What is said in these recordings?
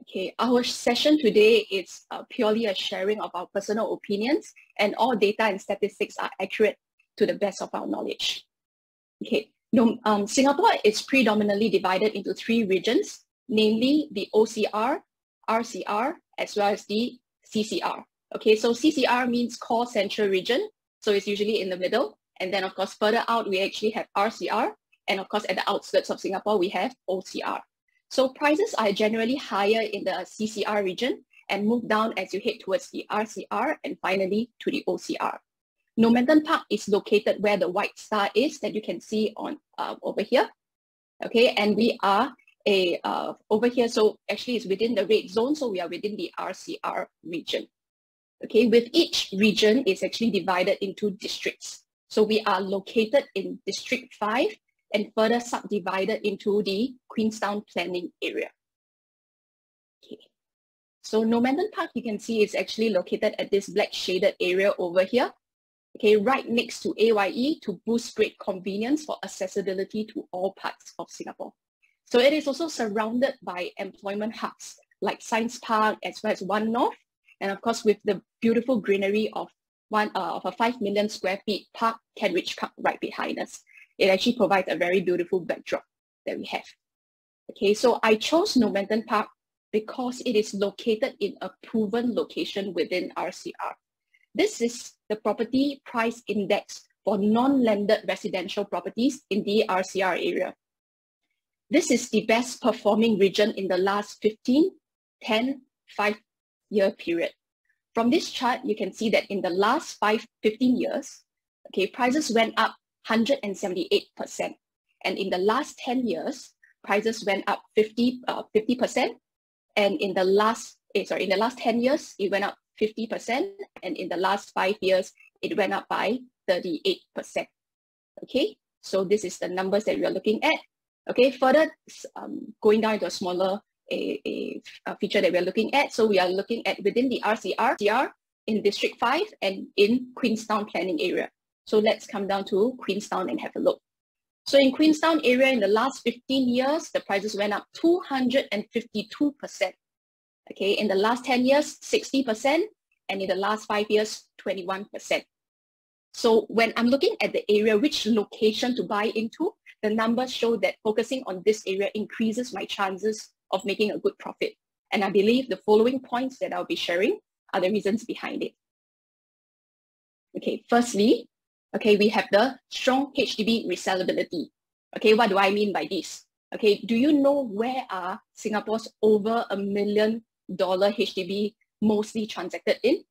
Okay, our session today is purely a sharing of our personal opinions, and all data and statistics are accurate to the best of our knowledge. Okay, Singapore is predominantly divided into 3 regions, namely the OCR, RCR, as well as the CCR. Okay, so CCR means Core Central Region, so it's usually in the middle. And then of course, further out, we actually have RCR. And of course, at the outskirts of Singapore, we have OCR. So prices are generally higher in the CCR region and move down as you head towards the RCR and finally to the OCR. Normanton Park is located where the white star is that you can see on over here. Okay, and we are over here, so actually it's within the red zone, so we are within the RCR region. Okay, with each region is actually divided into districts. So we are located in District 5 and further subdivided into the Queenstown planning area. Okay, so Normanton Park, you can see, is actually located at this black shaded area over here. Okay, right next to AYE to boost great convenience for accessibility to all parts of Singapore. So it is also surrounded by employment hubs like Science Park as well as One North, and of course with the beautiful greenery of a 5 million square feet park, Kent Park, right behind us. It actually provides a very beautiful backdrop that we have. Okay, so I chose Normanton Park because it is located in a proven location within RCR. This is the property price index for non-landed residential properties in the RCR area. This is the best performing region in the last 15, 10, 5-year period. From this chart, you can see that in the last 15 years, okay, prices went up 178%. And in the last 10 years, prices went up 50%. And in the last 10 years, it went up 50%. And in the last 5 years, it went up by 38%. Okay, so this is the numbers that we are looking at. Okay, further going down into a smaller feature that we are looking at. So we are looking at within the RCR in District 5 and in Queenstown planning area. So let's come down to Queenstown and have a look. So in Queenstown area, in the last 15 years, the prices went up 252%. Okay, in the last 10 years, 60%, and in the last 5 years, 21%. So when I'm looking at the area, which location to buy into, the numbers show that focusing on this area increases my chances of making a good profit. And I believe the following points that I'll be sharing are the reasons behind it. Okay, firstly, okay, we have the strong Hdb resellability. Okay, what do I mean by this? Okay, do you know where are Singapore's over $1 million Hdb mostly transacted in?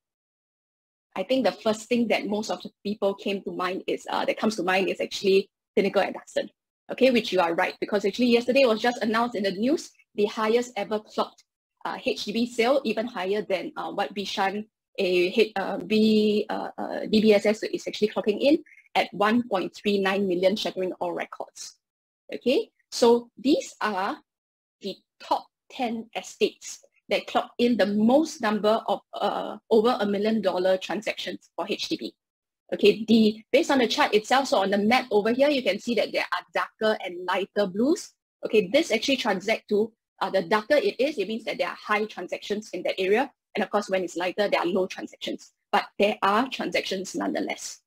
I think the first thing that most of the people comes to mind is actually Pinnacle at Duxton. Okay, which you are right, because actually yesterday was just announced in the news the highest ever clocked HDB sale, even higher than what Bishan DBSS is actually clocking in at 1.39 million, shattering all records. Okay, so these are the top 10 estates that clock in the most number of over $1 million transactions for HDB. Okay, based on the chart itself, so on the map over here, you can see that there are darker and lighter blues. Okay, this actually translates to the darker it is, it means that there are high transactions in that area. And of course, when it's lighter, there are low transactions, but there are transactions nonetheless.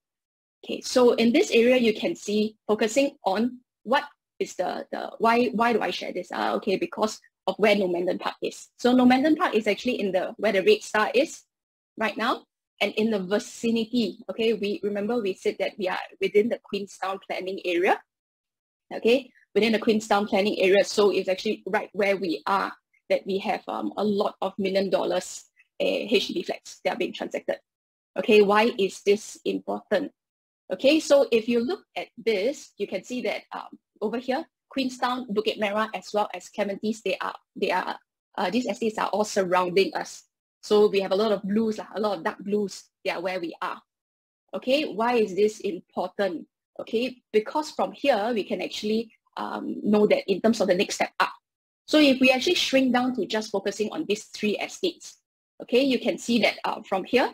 Okay, so in this area, you can see focusing on what is why do I share this? Okay, because of where Normanton Park is. So Normanton Park is actually in where the red star is right now. And in the vicinity, okay, we said that we are within the Queenstown planning area, okay, within the Queenstown planning area. So it's actually right where we are that we have a lot of $1 million HDB flats that are being transacted. Okay, why is this important? Okay, so if you look at this, you can see that over here, Queenstown, Bukit Merah, as well as Clementi's, these estates are all surrounding us. So we have a lot of blues, a lot of dark blues, yeah, where we are. Okay, why is this important? Okay, because from here, we can actually know that in terms of the next step up. So if we actually shrink down to just focusing on these 3 estates, okay, you can see that from here,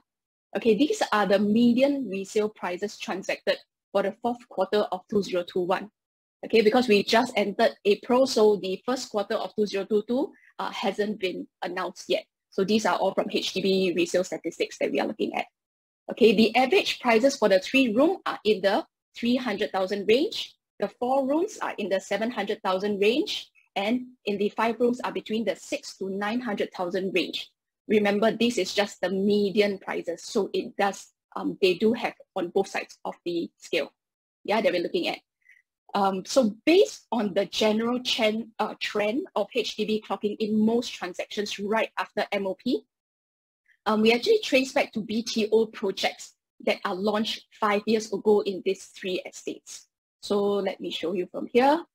okay, these are the median resale prices transacted for the 4th quarter of 2021. Okay, because we just entered April, so the 1st quarter of 2022 hasn't been announced yet. So these are all from HDB resale statistics that we are looking at. Okay, the average prices for the 3-room are in the 300,000 range. The 4 rooms are in the 700,000 range, and in the 5 rooms are between the 6 to 900,000 range. Remember, this is just the median prices, so it does they do have on both sides of the scale, yeah, that we're looking at. So based on the general trend of HDB clocking in most transactions right after MOP, we actually trace back to BTO projects that are launched 5 years ago in these 3 estates. So let me show you from here.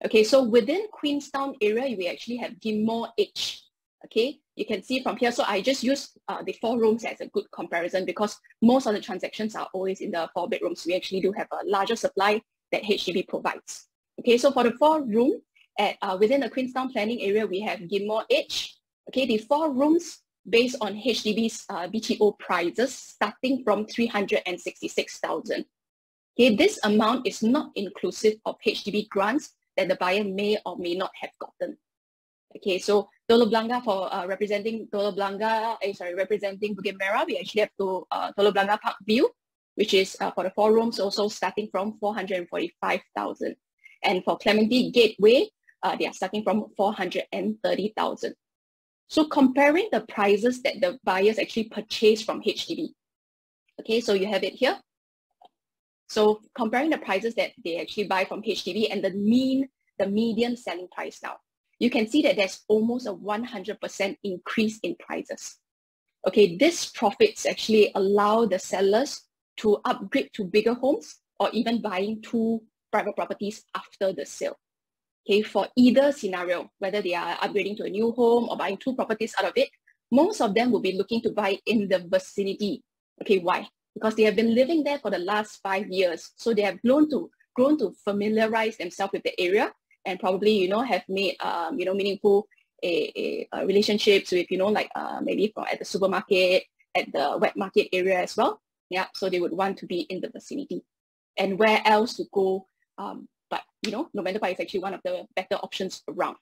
Okay, so within Queenstown area, we actually have 𝐺𝑎𝑟𝑑𝓸𝓸𝓷. Okay, you can see from here. So I just used the 4 rooms as a good comparison because most of the transactions are always in the 4 bedrooms. We actually do have a larger supply that HDB provides. Okay, so for the 4-room at within the Queenstown planning area, we have 𝐺𝑎𝑟𝑑𝓸𝓸𝓷. Okay, the 4 rooms based on HDB's BTO prices starting from 366,000. Okay, this amount is not inclusive of HDB grants that the buyer may or may not have gotten. Okay, so Teluk Blangah for representing Bukit Merah, we actually have to Teluk Blangah Park View, which is for the 4 rooms also starting from 445,000. And for Clementi Gateway, they are starting from 430,000. So comparing the prices that the buyers actually purchase from HDB. Okay, so you have it here. So comparing the prices that they actually buy from HDB and the median selling price now, you can see that there's almost a 100% increase in prices. Okay, these profits actually allow the sellers to upgrade to bigger homes or even buying 2 private properties after the sale. Okay, for either scenario, whether they are upgrading to a new home or buying 2 properties out of it, most of them will be looking to buy in the vicinity. Okay, why? Because they have been living there for the last 5 years. So they have grown to familiarize themselves with the area and probably, have made, meaningful relationships with, maybe at the supermarket, at the wet market area as well. Yeah, so they would want to be in the vicinity. And where else to go? But, Normanton Park is actually one of the better options around.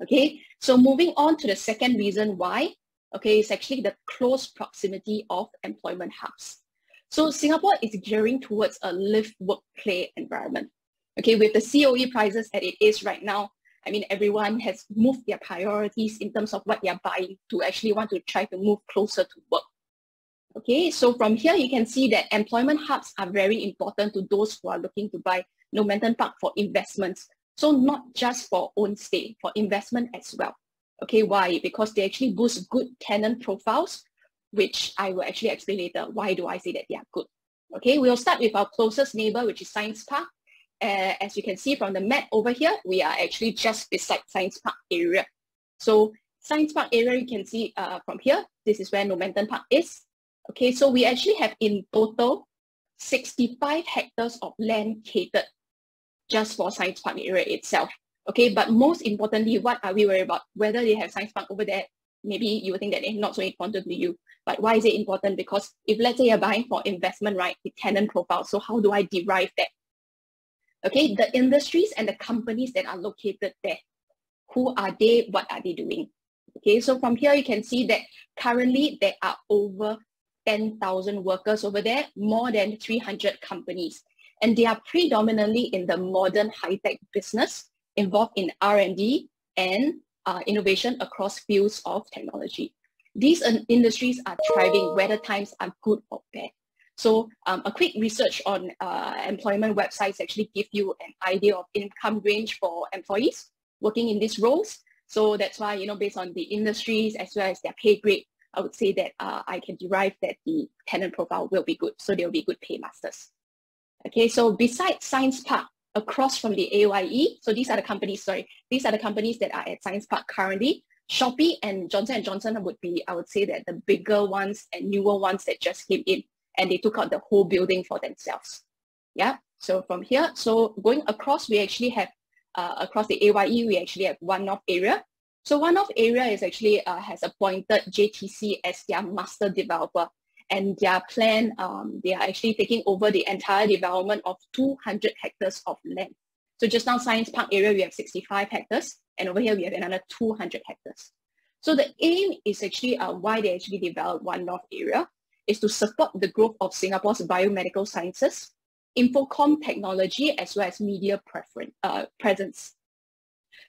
Okay, so moving on to the second reason why, okay, it's actually the close proximity of employment hubs. So Singapore is gearing towards a live, work, play environment. Okay, with the COE prices as it is right now, I mean, everyone has moved their priorities in terms of what they are buying to actually want to try to move closer to work. Okay, so from here, you can see that employment hubs are very important to those who are looking to buy Normanton Park for investments. So not just for own stay, for investment as well. Okay, why? Because they actually boost good tenant profiles, which I will actually explain later. Why do I say that they are good? Okay, we'll start with our closest neighbor, which is Science Park. As you can see from the map over here, we are actually just beside Science Park area. So Science Park area, you can see from here, this is where Normanton Park is. Okay, so we actually have in total 65 hectares of land catered just for Science Park area itself. Okay, but most importantly, what are we worried about? Whether they have Science Park over there, maybe you would think that it's not so important to you. But why is it important? Because if let's say you're buying for investment, right, the tenant profile, so how do I derive that? Okay, the industries and the companies that are located there, who are they, what are they doing? Okay, so from here you can see that currently there are over 10,000 workers over there, more than 300 companies. And they are predominantly in the modern high-tech business involved in R&D and innovation across fields of technology. These industries are thriving whether times are good or bad. So a quick research on employment websites actually give you an idea of income range for employees working in these roles. So that's why, based on the industries as well as their pay grade, I would say that I can derive that the tenant profile will be good. So they'll be good paymasters. Okay, so besides Science Park, across from the AYE, so these are the companies that are at Science Park currently. Shopee and Johnson & Johnson would be, I would say that the bigger ones and newer ones that just came in and they took out the whole building for themselves. Yeah, so from here, so going across, we actually have, across the AYE, we actually have One North area. So One North area is actually, has appointed JTC as their master developer. And their plan, they are actually taking over the entire development of 200 hectares of land. So just now, Science Park area, we have 65 hectares, and over here we have another 200 hectares. So the aim is actually why they actually developed One North area is to support the growth of Singapore's biomedical sciences, infocom technology, as well as media presence.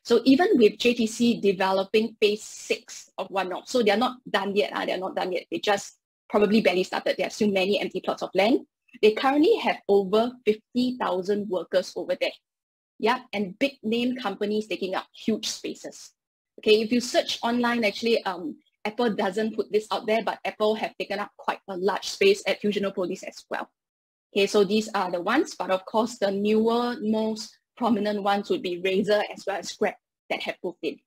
So even with JTC developing phase 6 of One North, so they're not done yet. They're not done yet. They just probably barely started. There are still many empty plots of land. They currently have over 50,000 workers over there. Yeah, and big name companies taking up huge spaces. Okay, if you search online, actually, Apple doesn't put this out there, but Apple have taken up quite a large space at Fusionopolis as well. Okay, so these are the ones, but of course, the newer, most prominent ones would be Razer as well as Grab that have moved in.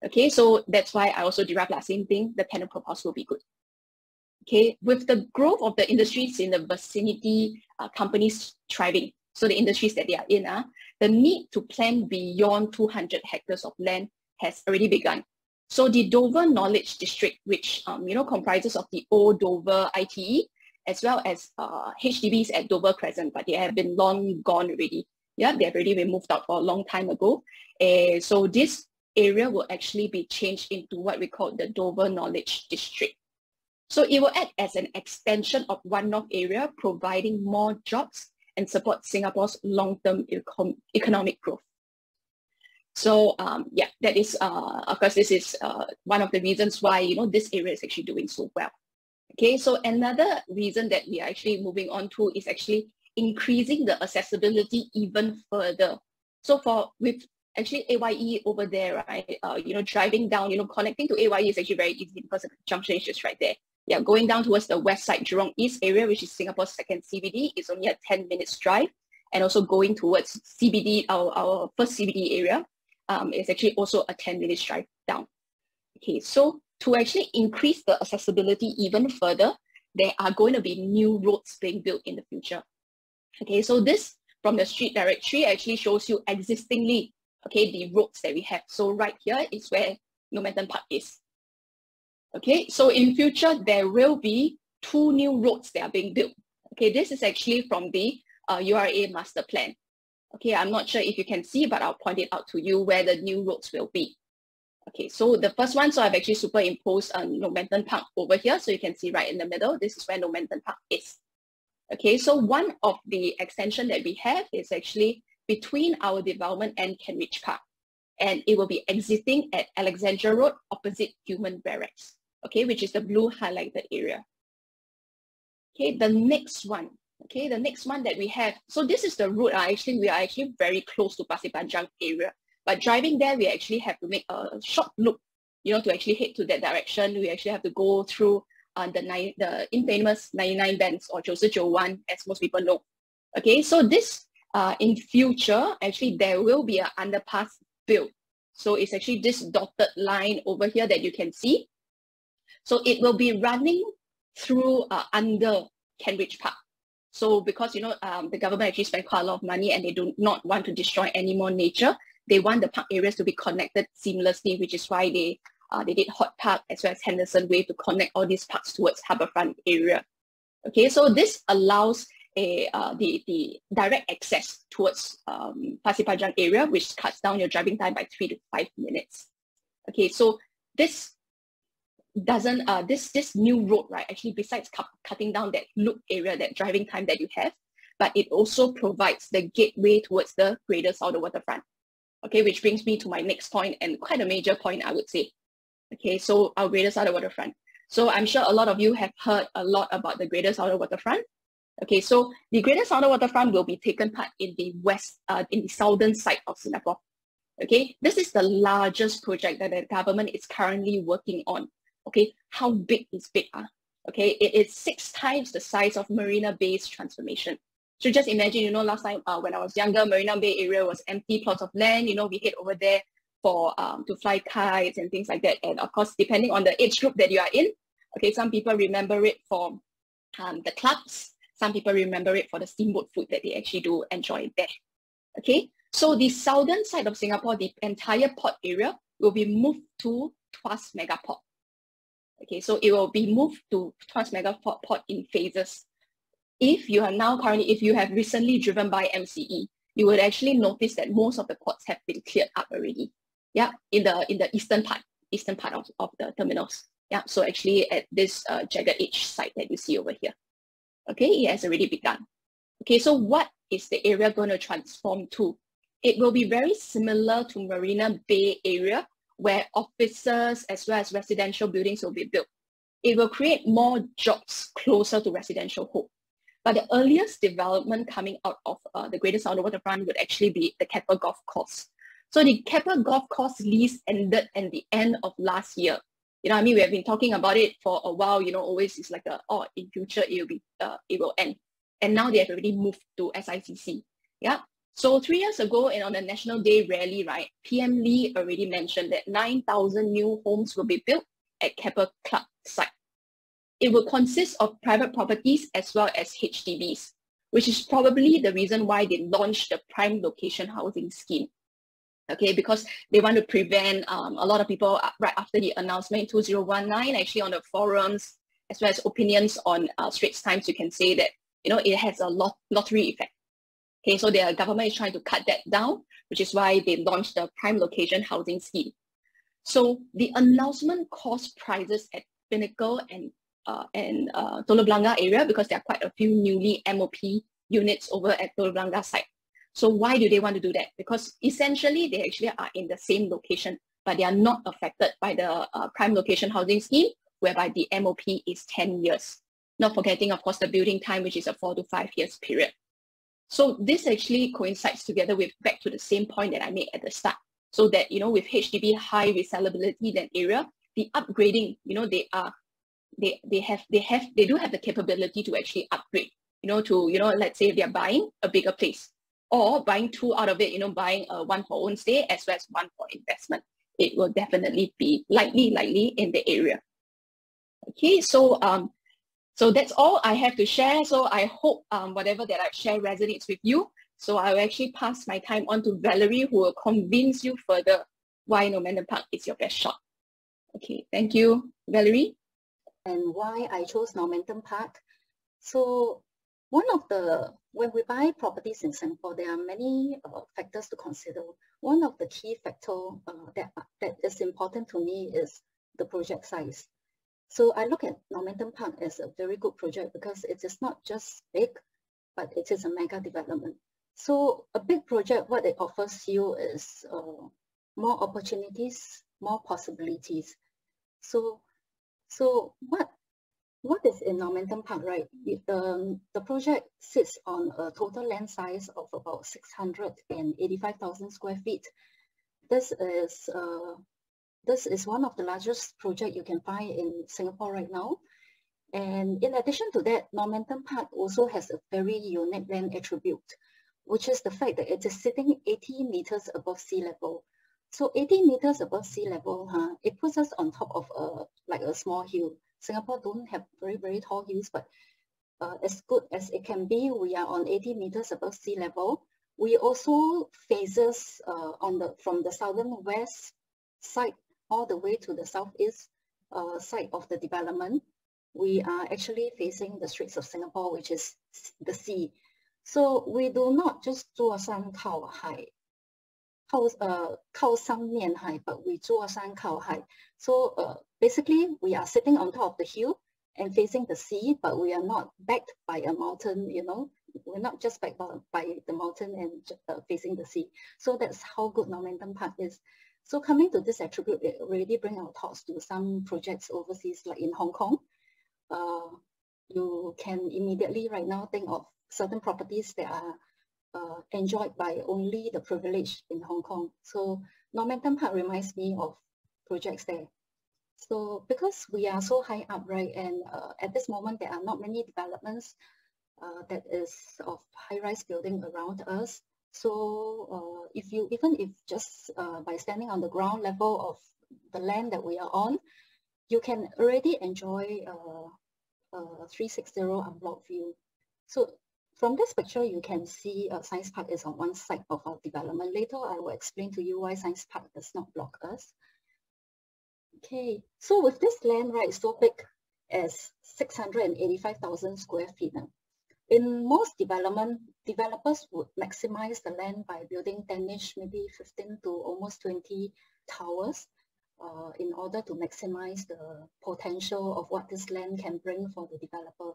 Okay, so that's why I also derived the same thing. The tenant proposal will be good. Okay, with the growth of the industries in the vicinity, companies thriving, so the industries that they are in, the need to plan beyond 200 hectares of land has already begun. So the Dover Knowledge District, which comprises of the old Dover ITE, as well as HDBs at Dover Crescent, but they have been long gone already. Yeah, they have already been moved out for a long time ago. So this area will actually be changed into what we call the Dover Knowledge District. So it will act as an extension of One North area, providing more jobs and support Singapore's long-term economic growth. So yeah, that is, of course, this is one of the reasons why, this area is actually doing so well. Okay, so another reason that we are actually moving on to is actually increasing the accessibility even further. So with actually AYE over there, right, driving down, connecting to AYE is actually very easy because the junction is just right there. Yeah, going down towards the west side, Jurong East area, which is Singapore's second CBD, is only a 10 minutes drive. And also going towards CBD, our first CBD area, is actually also a 10 minutes drive down. Okay, so to actually increase the accessibility even further, there are going to be new roads being built in the future. Okay, so this from the street directory actually shows you existingly, okay, the roads that we have. So right here is where Normanton Park is. Okay, so in future, there will be 2 new roads that are being built. Okay, this is actually from the URA master plan. Okay, I'm not sure if you can see, but I'll point it out to you where the new roads will be. Okay, so the first one, so I've actually superimposed Normanton Park over here. So you can see right in the middle, this is where Normanton Park is. Okay, so one of the extension that we have is actually between our development and Kent Park. And it will be exiting at Alexandra Road opposite Human Barracks. Okay, which is the blue highlighted area. Okay, the next one. Okay, the next one that we have. So this is the route. We are actually very close to Pasir Panjang area. But driving there, we actually have to make a short loop, to actually head to that direction. We actually have to go through the infamous 99 bends or 991, as most people know. Okay, so this in future, actually there will be an underpass built. So it's actually this dotted line over here that you can see. So it will be running through under Kent Park. So because, the government actually spent quite a lot of money and they do not want to destroy any more nature, they want the park areas to be connected seamlessly, which is why they did Hot Park as well as Henderson Way to connect all these parks towards Harbourfront area. Okay, so this allows the direct access towards Pasir Panjang area, which cuts down your driving time by 3 to 5 minutes. Okay, so this doesn't this new road, right, actually besides cutting down that loop area, that driving time that you have, but it also provides the gateway towards the Greater Southern Waterfront. Okay, which brings me to my next point, and quite a major point, I would say. Okay, so our Greater Southern Waterfront. So I'm sure a lot of you have heard a lot about the Greater Southern Waterfront. Okay, so the Greater Southern Waterfront will be taken part in the southern side of Singapore. Okay, this is the largest project that the government is currently working on. Okay, how big is big? Okay, it is 6 times the size of Marina Bay's transformation. So just imagine, last time when I was younger, Marina Bay area was empty plots of land. We head over there for to fly kites and things like that. And of course, depending on the age group that you are in, okay, some people remember it for the clubs. Some people remember it for the steamboat food that they actually do enjoy there. Okay, so the southern side of Singapore, the entire port area will be moved to Tuas Megaport. Okay, so it will be moved to Tuas Megaport in phases. If you have recently driven by MCE, you would actually notice that most of the quads have been cleared up already. Yeah, in the eastern part of the terminals. Yeah, so actually at this jagged edge site that you see over here. Okay, it has already begun. Okay, so what is the area going to transform to? It will be very similar to Marina Bay area, where offices as well as residential buildings will be built. It will create more jobs closer to residential home. But the earliest development coming out of the Greater Southern Waterfront would actually be the Keppel Golf Course. So the Keppel Golf Course lease ended at the end of last year. You know, I mean, we have been talking about it for a while. You know, always it's like in future it will end. And now they have already moved to SICC. Yeah. So 3 years ago, and on the National Day rally, right, PM Lee already mentioned that 9,000 new homes will be built at Keppel Club site. It will consist of private properties as well as HDBs, which is probably the reason why they launched the prime location housing scheme. Okay, because they want to prevent a lot of people right after the announcement in 2019, actually on the forums, as well as opinions on Straits Times, you can say that, you know, it has a lottery effect. Okay, so the government is trying to cut that down, which is why they launched the prime location housing scheme. So the announcement caused prices at Pinnacle and Telok Blangah area, because there are quite a few newly MOP units over at Telok Blangah site. So why do they want to do that? Because essentially they actually are in the same location, but they are not affected by the prime location housing scheme, whereby the MOP is 10 years. Not forgetting, of course, the building time, which is a 4 to 5 years period. So this actually coincides together with back to the same point that I made at the start. So that, you know, with HDB high resellability in that area, the upgrading, you know, they do have the capability to actually upgrade, you know, to, you know, let's say they're buying a bigger place or buying two out of it, you know, buying one for own stay as well as one for investment. It will definitely be likely in the area. Okay, so so that's all I have to share. So I hope whatever that I've shared resonates with you. So I will actually pass my time on to Valerie, who will convince you further why Normanton Park is your best shot. Okay, thank you, Valerie. And why I chose Normanton Park. So when we buy properties in Singapore, there are many factors to consider. One of the key factors that is important to me is the project size. So I look at Normanton Park as a very good project because it is not just big, but it is a mega development. So a big project, what it offers you is more opportunities, more possibilities. So what is in Normanton Park, right? The project sits on a total land size of about 685,000 square feet. This is one of the largest projects you can find in Singapore right now. And in addition to that, Normanton Park also has a very unique land attribute, which is the fact that it is sitting 80 meters above sea level. So 80 meters above sea level, it puts us on top of like a small hill. Singapore don't have very, very tall hills, but as good as it can be, we are on 80 meters above sea level. We also faces from the southern west side all the way to the southeast side of the development. We are actually facing the Straits of Singapore, which is the sea. So we do not just 坐山靠海. 靠山面海, but we 坐山靠海. So basically, we are sitting on top of the hill and facing the sea, but we are not backed by a mountain, you know. We're not just backed by the mountain and facing the sea. So that's how good Normanton Park is. So coming to this attribute, it already brings our thoughts to some projects overseas, like in Hong Kong. You can immediately right now think of certain properties that are enjoyed by only the privileged in Hong Kong. So Normanton Park reminds me of projects there. So because we are so high up, right, and at this moment there are not many developments that is of high-rise building around us. So even if just by standing on the ground level of the land that we are on, you can already enjoy a 360 unblocked view. So from this picture, you can see Science Park is on one side of our development. Later, I will explain to you why Science Park does not block us. Okay, so with this land, right, so big as 685,000 square feet. In most development, developers would maximize the land by building 10-ish, maybe 15 to almost 20 towers in order to maximize the potential of what this land can bring for the developer.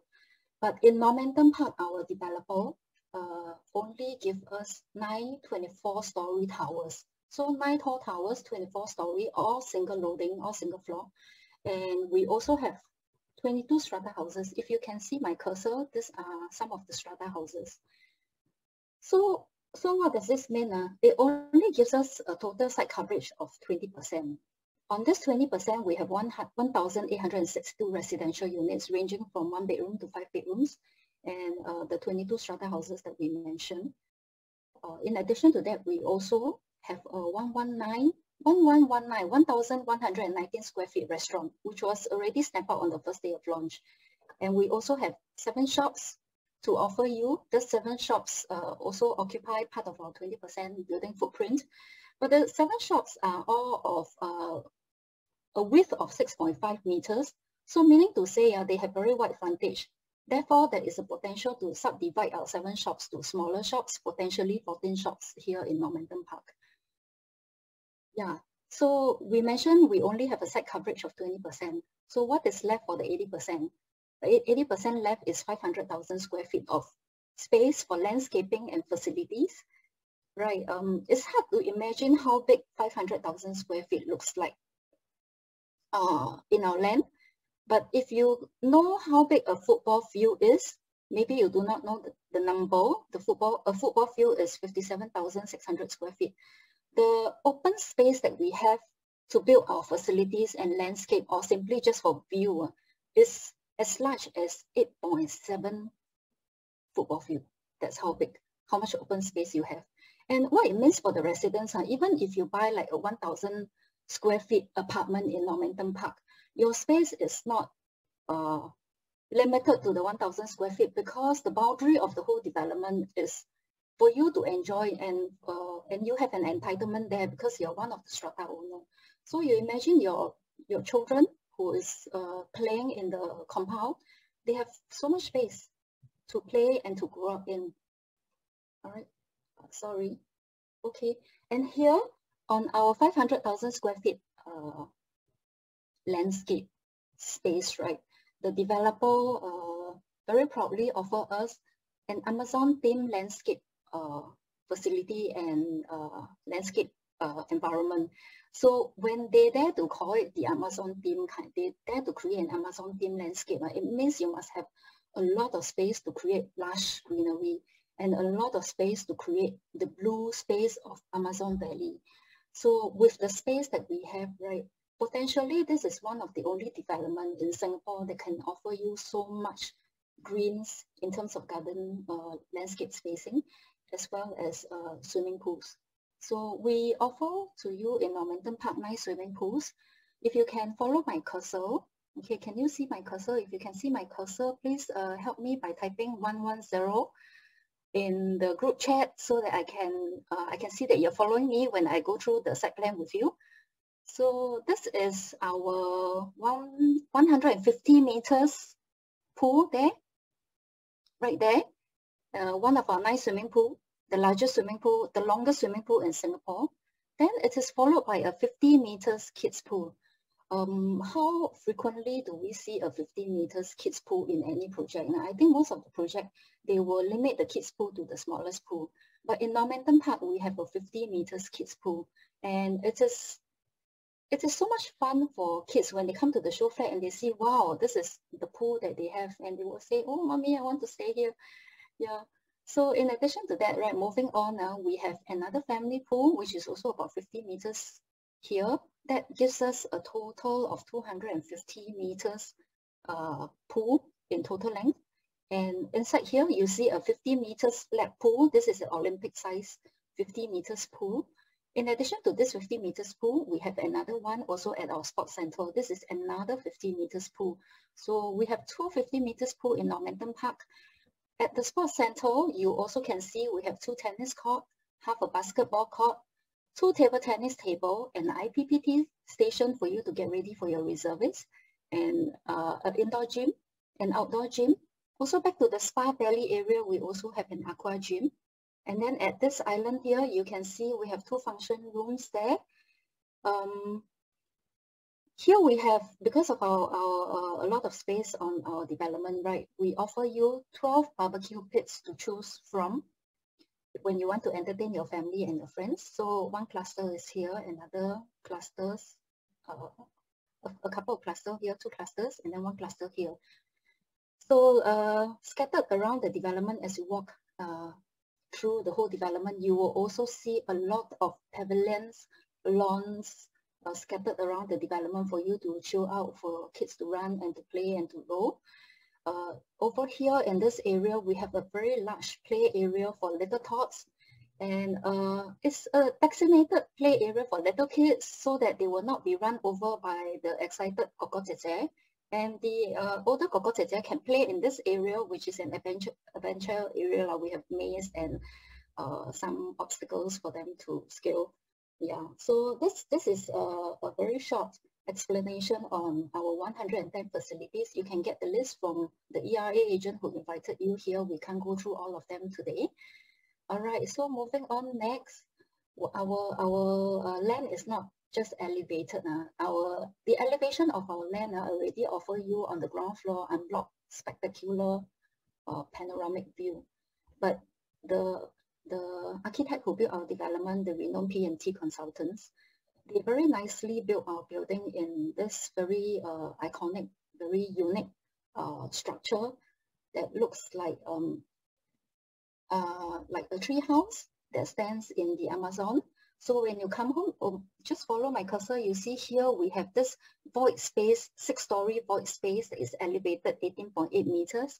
But in Normanton Park, our developer only give us 9 24-story towers. So 9 tall towers, 24-story, all single loading, all single floor. And we also have 22 strata houses. If you can see my cursor, these are some of the strata houses. So what does this mean? It only gives us a total site coverage of 20%. On this 20%, we have 1,862 residential units ranging from 1 bedroom to 5 bedrooms, and the 22 strata houses that we mentioned. In addition to that, we also have a 1,119 square feet restaurant, which was already snapped out on the first day of launch. And we also have 7 shops to offer you. The 7 shops also occupy part of our 20% building footprint. But the 7 shops are all of a width of 6.5 meters. So meaning to say they have very wide frontage. Therefore, there is a potential to subdivide our 7 shops to smaller shops, potentially 14 shops here in Normanton Park. Yeah, so we mentioned we only have a site coverage of 20%. So what is left for the 80%? The 80% left is 500,000 square feet of space for landscaping and facilities. Right, it's hard to imagine how big 500,000 square feet looks like in our land. But if you know how big a football field is, maybe you do not know the number. A football field is 57,600 square feet. The open space that we have to build our facilities and landscape, or simply just for view, is as large as 8.7 football field. That's how big, how much open space you have. And what it means for the residents, even if you buy like a 1,000 square feet apartment in Normanton Park, your space is not limited to the 1,000 square feet, because the boundary of the whole development is for you to enjoy, and you have an entitlement there because you're one of the strata owner. So you imagine your children who is playing in the compound, they have so much space to play and to grow up in. All right, sorry. Okay, and here on our 500,000 square feet landscape space, right, the developer very proudly offer us an Amazon themed landscape facility and landscape environment. So when they dare to call it the Amazon theme, they dare to create an Amazon theme landscape, it means you must have a lot of space to create lush greenery and a lot of space to create the blue space of Amazon Valley. So with the space that we have, right, potentially this is one of the only development in Singapore that can offer you so much greens in terms of garden landscape spacing, as well as swimming pools. So we offer to you in Normanton Park 9 swimming pools. If you can follow my cursor, okay, can you see my cursor? If you can see my cursor, please help me by typing 110 in the group chat so that I can see that you're following me when I go through the site plan with you. So this is our 150 meters pool there, right there. One of our 9 swimming pool, the largest swimming pool, the longest swimming pool in Singapore. Then it is followed by a 50 meters kids pool. How frequently do we see a 50 meters kids pool in any project? Now, I think most of the project, they will limit the kids pool to the smallest pool. But in Normanton Park, we have a 50 meters kids pool. And it is so much fun for kids when they come to the show flat and they see, wow, this is the pool that they have. And they will say, oh, mommy, I want to stay here. Yeah. So in addition to that, right, moving on now, we have another family pool, which is also about 50 meters here. That gives us a total of 250 meters pool in total length. And inside here, you see a 50 meters flat pool. This is an Olympic size 50 meters pool. In addition to this 50 meters pool, we have another one also at our sports center. This is another 50 meters pool. So we have 2 50 meters pool in Normanton Park. At the sports center, you also can see we have 2 tennis courts, half a basketball court, 2 table tennis table, an IPPT station for you to get ready for your reservists, and an indoor gym, an outdoor gym, Also back to the Spa Valley area, we also have an aqua gym. And then at this island here, you can see we have 2 function rooms there. Here we have, because of a lot of space on our development, right, we offer you 12 barbecue pits to choose from when you want to entertain your family and your friends. So one cluster is here, another clusters, a couple of clusters here, 2 clusters, and then 1 cluster here. So scattered around the development, as you walk through the whole development, you will also see a lot of pavilions, lawns scattered around the development for you to chill out, for kids to run and to play and to roll. Over here in this area, we have a very large play area for little tots, and it's a vaccinated play area for little kids so that they will not be run over by the excited 𝐒𝑚𝑒. And the older 𝐒𝑚𝑒 can play in this area, which is an adventure area. Like we have maze and some obstacles for them to scale. Yeah, so this is a very short explanation on our 110 facilities. You can get the list from the ERA agent who invited you here. We can't go through all of them today. All right, so moving on next, our land is not just elevated. The elevation of our land already offer you on the ground floor unblocked spectacular panoramic view. But the architect who built our development, the renowned P&T consultants, they very nicely built our building in this very iconic, very unique structure that looks like a tree house that stands in the Amazon. So when you come home, just follow my cursor, you see here we have this void space, 6-story void space that is elevated 18.8 meters.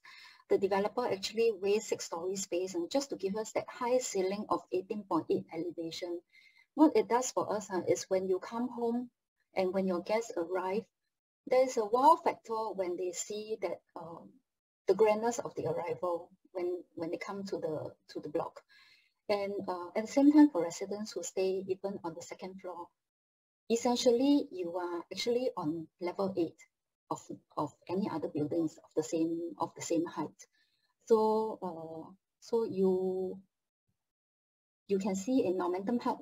The developer actually weighs 6-story space, and just to give us that high ceiling of 18.8 elevation. What it does for us is when you come home and when your guests arrive, there is a wow factor when they see that the grandness of the arrival when they come to the block. And at the same time, for residents who stay even on the 2nd floor, essentially you are actually on level 8 of any other buildings of the same height. So so you can see in Normanton Park,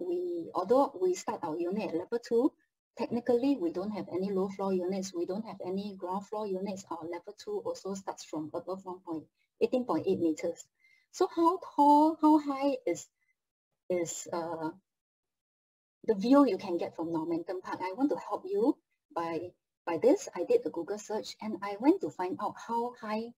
although we start our unit at level 2, technically we don't have any low floor units, we don't have any ground floor units. Our level 2 also starts from above 18.8 meters. So how tall, how high is the view you can get from Normanton Park? I want to help you by this. I did a Google search and I went to find out how high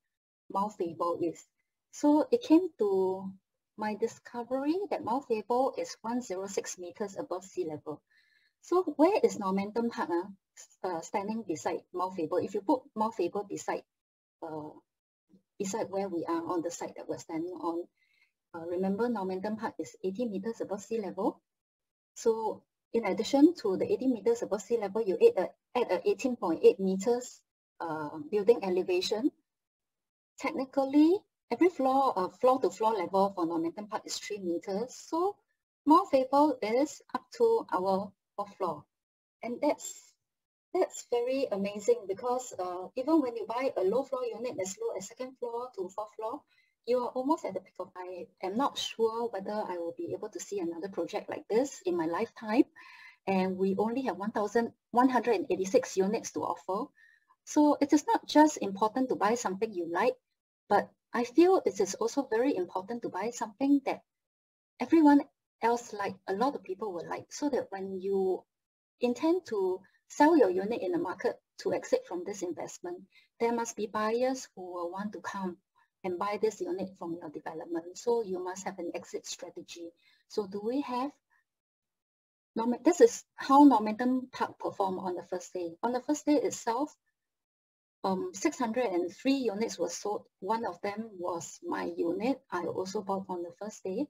Mount Faber is. So it came to my discovery that Mount Faber is 106 meters above sea level. So where is Normanton Park standing beside Mount Faber? If you put Mount Faber beside where we are on the site that we're standing on, remember Normanton Park is 80 meters above sea level. So in addition to the 80 meters above sea level, you add a 18.8 meters building elevation. Technically, every floor to floor level for Normanton Park is 3 meters. So Mount Faber is up to our 4th floor, and that's very amazing because even when you buy a low floor unit as low as 2nd floor to 4th floor, you are almost at the peak of. I am not sure whether I will be able to see another project like this in my lifetime, and we only have 1,186 units to offer. So it is not just important to buy something you like, but I feel it is also very important to buy something that everyone else like, a lot of people will like, so that when you intend to sell your unit in the market to exit from this investment, there must be buyers who will want to come and buy this unit from your development. So you must have an exit strategy. So do we have? This is how Normanton Park performed on the first day. On the first day itself, 603 units were sold. One of them was my unit. I also bought on the first day.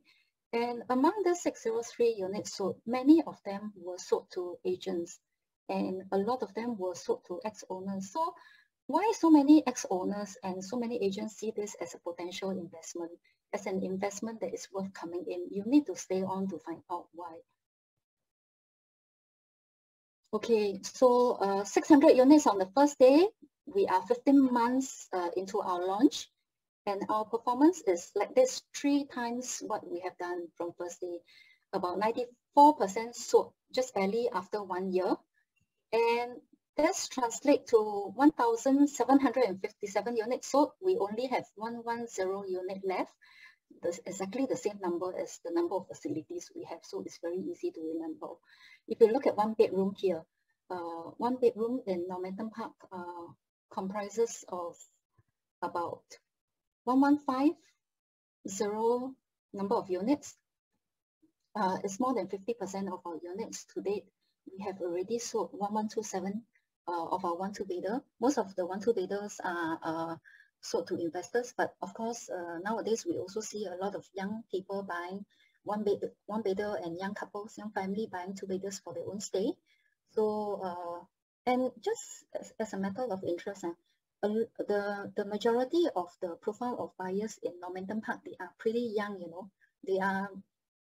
And among the 603 units sold, many of them were sold to agents, and a lot of them were sold to ex-owners. So why so many ex-owners and so many agents see this as a potential investment, as an investment that is worth coming in? You need to stay on to find out why. Okay, so 600 units on the first day. We are 15 months into our launch, And our performance is like this, 3 times what we have done from first day. About 94% sold just barely after 1 year. And this translates to 1,757 units sold. We only have 110 unit left. That's exactly the same number as the number of facilities we have. So it's very easy to remember. If you look at 1 bedroom here, 1 bedroom in Normanton Park comprises of about 1,150 number of units. It's more than 50% of our units to date. We have already sold 1,127 of our 1-2-bedder. Most of the 1-2-bedders are sold to investors, but of course nowadays we also see a lot of young people buying one-bedder and young couples, young family buying 2-bedders for their own stay. So and just as a matter of interest, the majority of the profile of buyers in Normanton Park, they are pretty young, you know. They are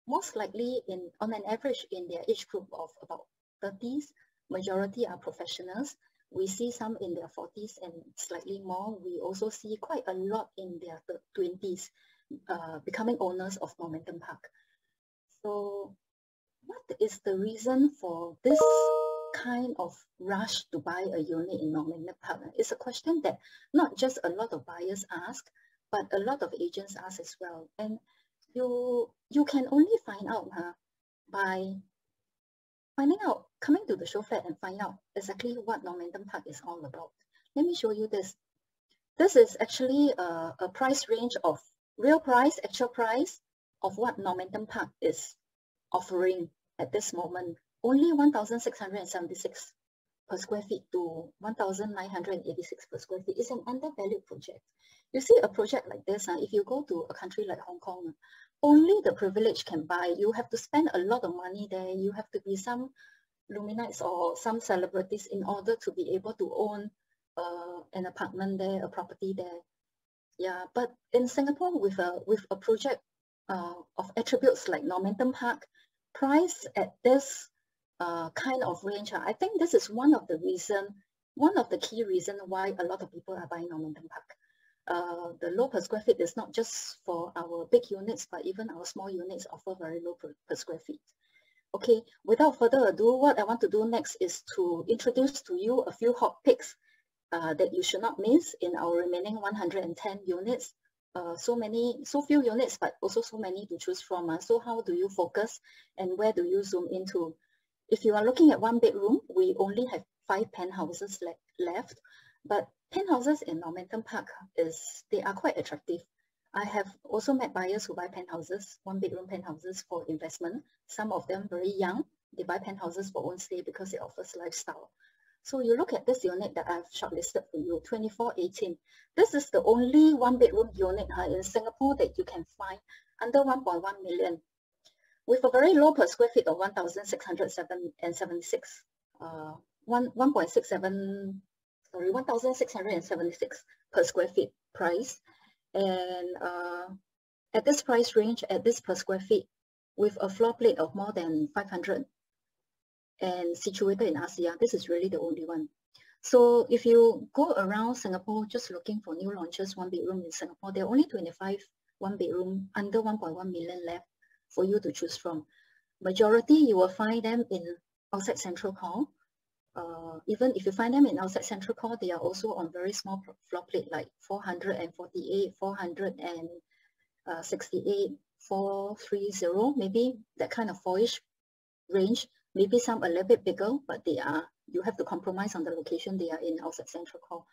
most likely on an average in their age group of about 30s. Majority are professionals. We see some in their 40s and slightly more. We also see quite a lot in their 20s becoming owners of Normanton Park. So what is the reason for this kind of rush to buy a unit in Normanton Park? It's a question that not just a lot of buyers ask, but a lot of agents ask as well. And you can only find out by coming to the show flat and find out exactly what Normanton Park is all about. Let me show you this. This is actually a price range of real price, actual price of what Normanton Park is offering at this moment. Only 1,676 per square feet to 1,986 per square feet. It's an undervalued project. You see a project like this, if you go to a country like Hong Kong, only the privileged can buy. You have to spend a lot of money there. You have to be some luminates or some celebrities in order to be able to own an apartment there, a property there. Yeah, but in Singapore, with a project of attributes like Normanton Park, price at this kind of range, I think this is one of the key reasons why a lot of people are buying Normanton Park. The low per square feet is not just for our big units, but even our small units offer very low per square feet. Okay, without further ado, what I want to do next is to introduce to you a few hot picks that you should not miss in our remaining 110 units. So few units, but also so many to choose from. So how do you focus and where do you zoom into? If you are looking at 1 bedroom, we only have 5 penthouses left, but penthouses in Normanton Park they are quite attractive. I have also met buyers who buy penthouses, 1 bedroom penthouses for investment. Some of them very young, they buy penthouses for own stay because it offers lifestyle. So you look at this unit that I've shortlisted for you, 2418. This is the only 1 bedroom unit in Singapore that you can find under 1.1 million with a very low per square feet of 1,676 per square feet price. And at this price range, at this per square feet, with a floor plate of more than 500 and situated in ASEAN, this is really the only one. So if you go around Singapore just looking for new launches, 1 bedroom in Singapore, there are only 25 1 bedroom under 1.1 million left for you to choose from. Majority, you will find them in outside Central Core. Even if you find them in outside Central Core, they are also on very small floor plate like 448, 468, 430, maybe that kind of 4-ish range. Maybe some a little bit bigger, but you have to compromise on the location they are in outside Central Core.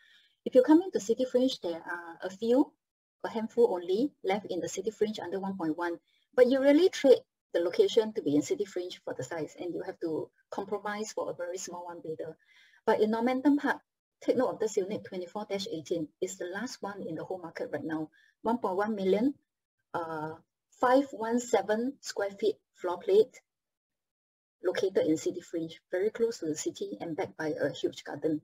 If you come into City Fringe, there are a handful only left in the City Fringe under 1.1, but you really trade the location to be in City Fringe for the size, and you have to compromise for a very small 1-bedder. But in Normanton Park, take note of this unit, 24-18, is the last one in the whole market right now. 1.1 million, 517 square feet floor plate, located in City Fringe, very close to the city and backed by a huge garden.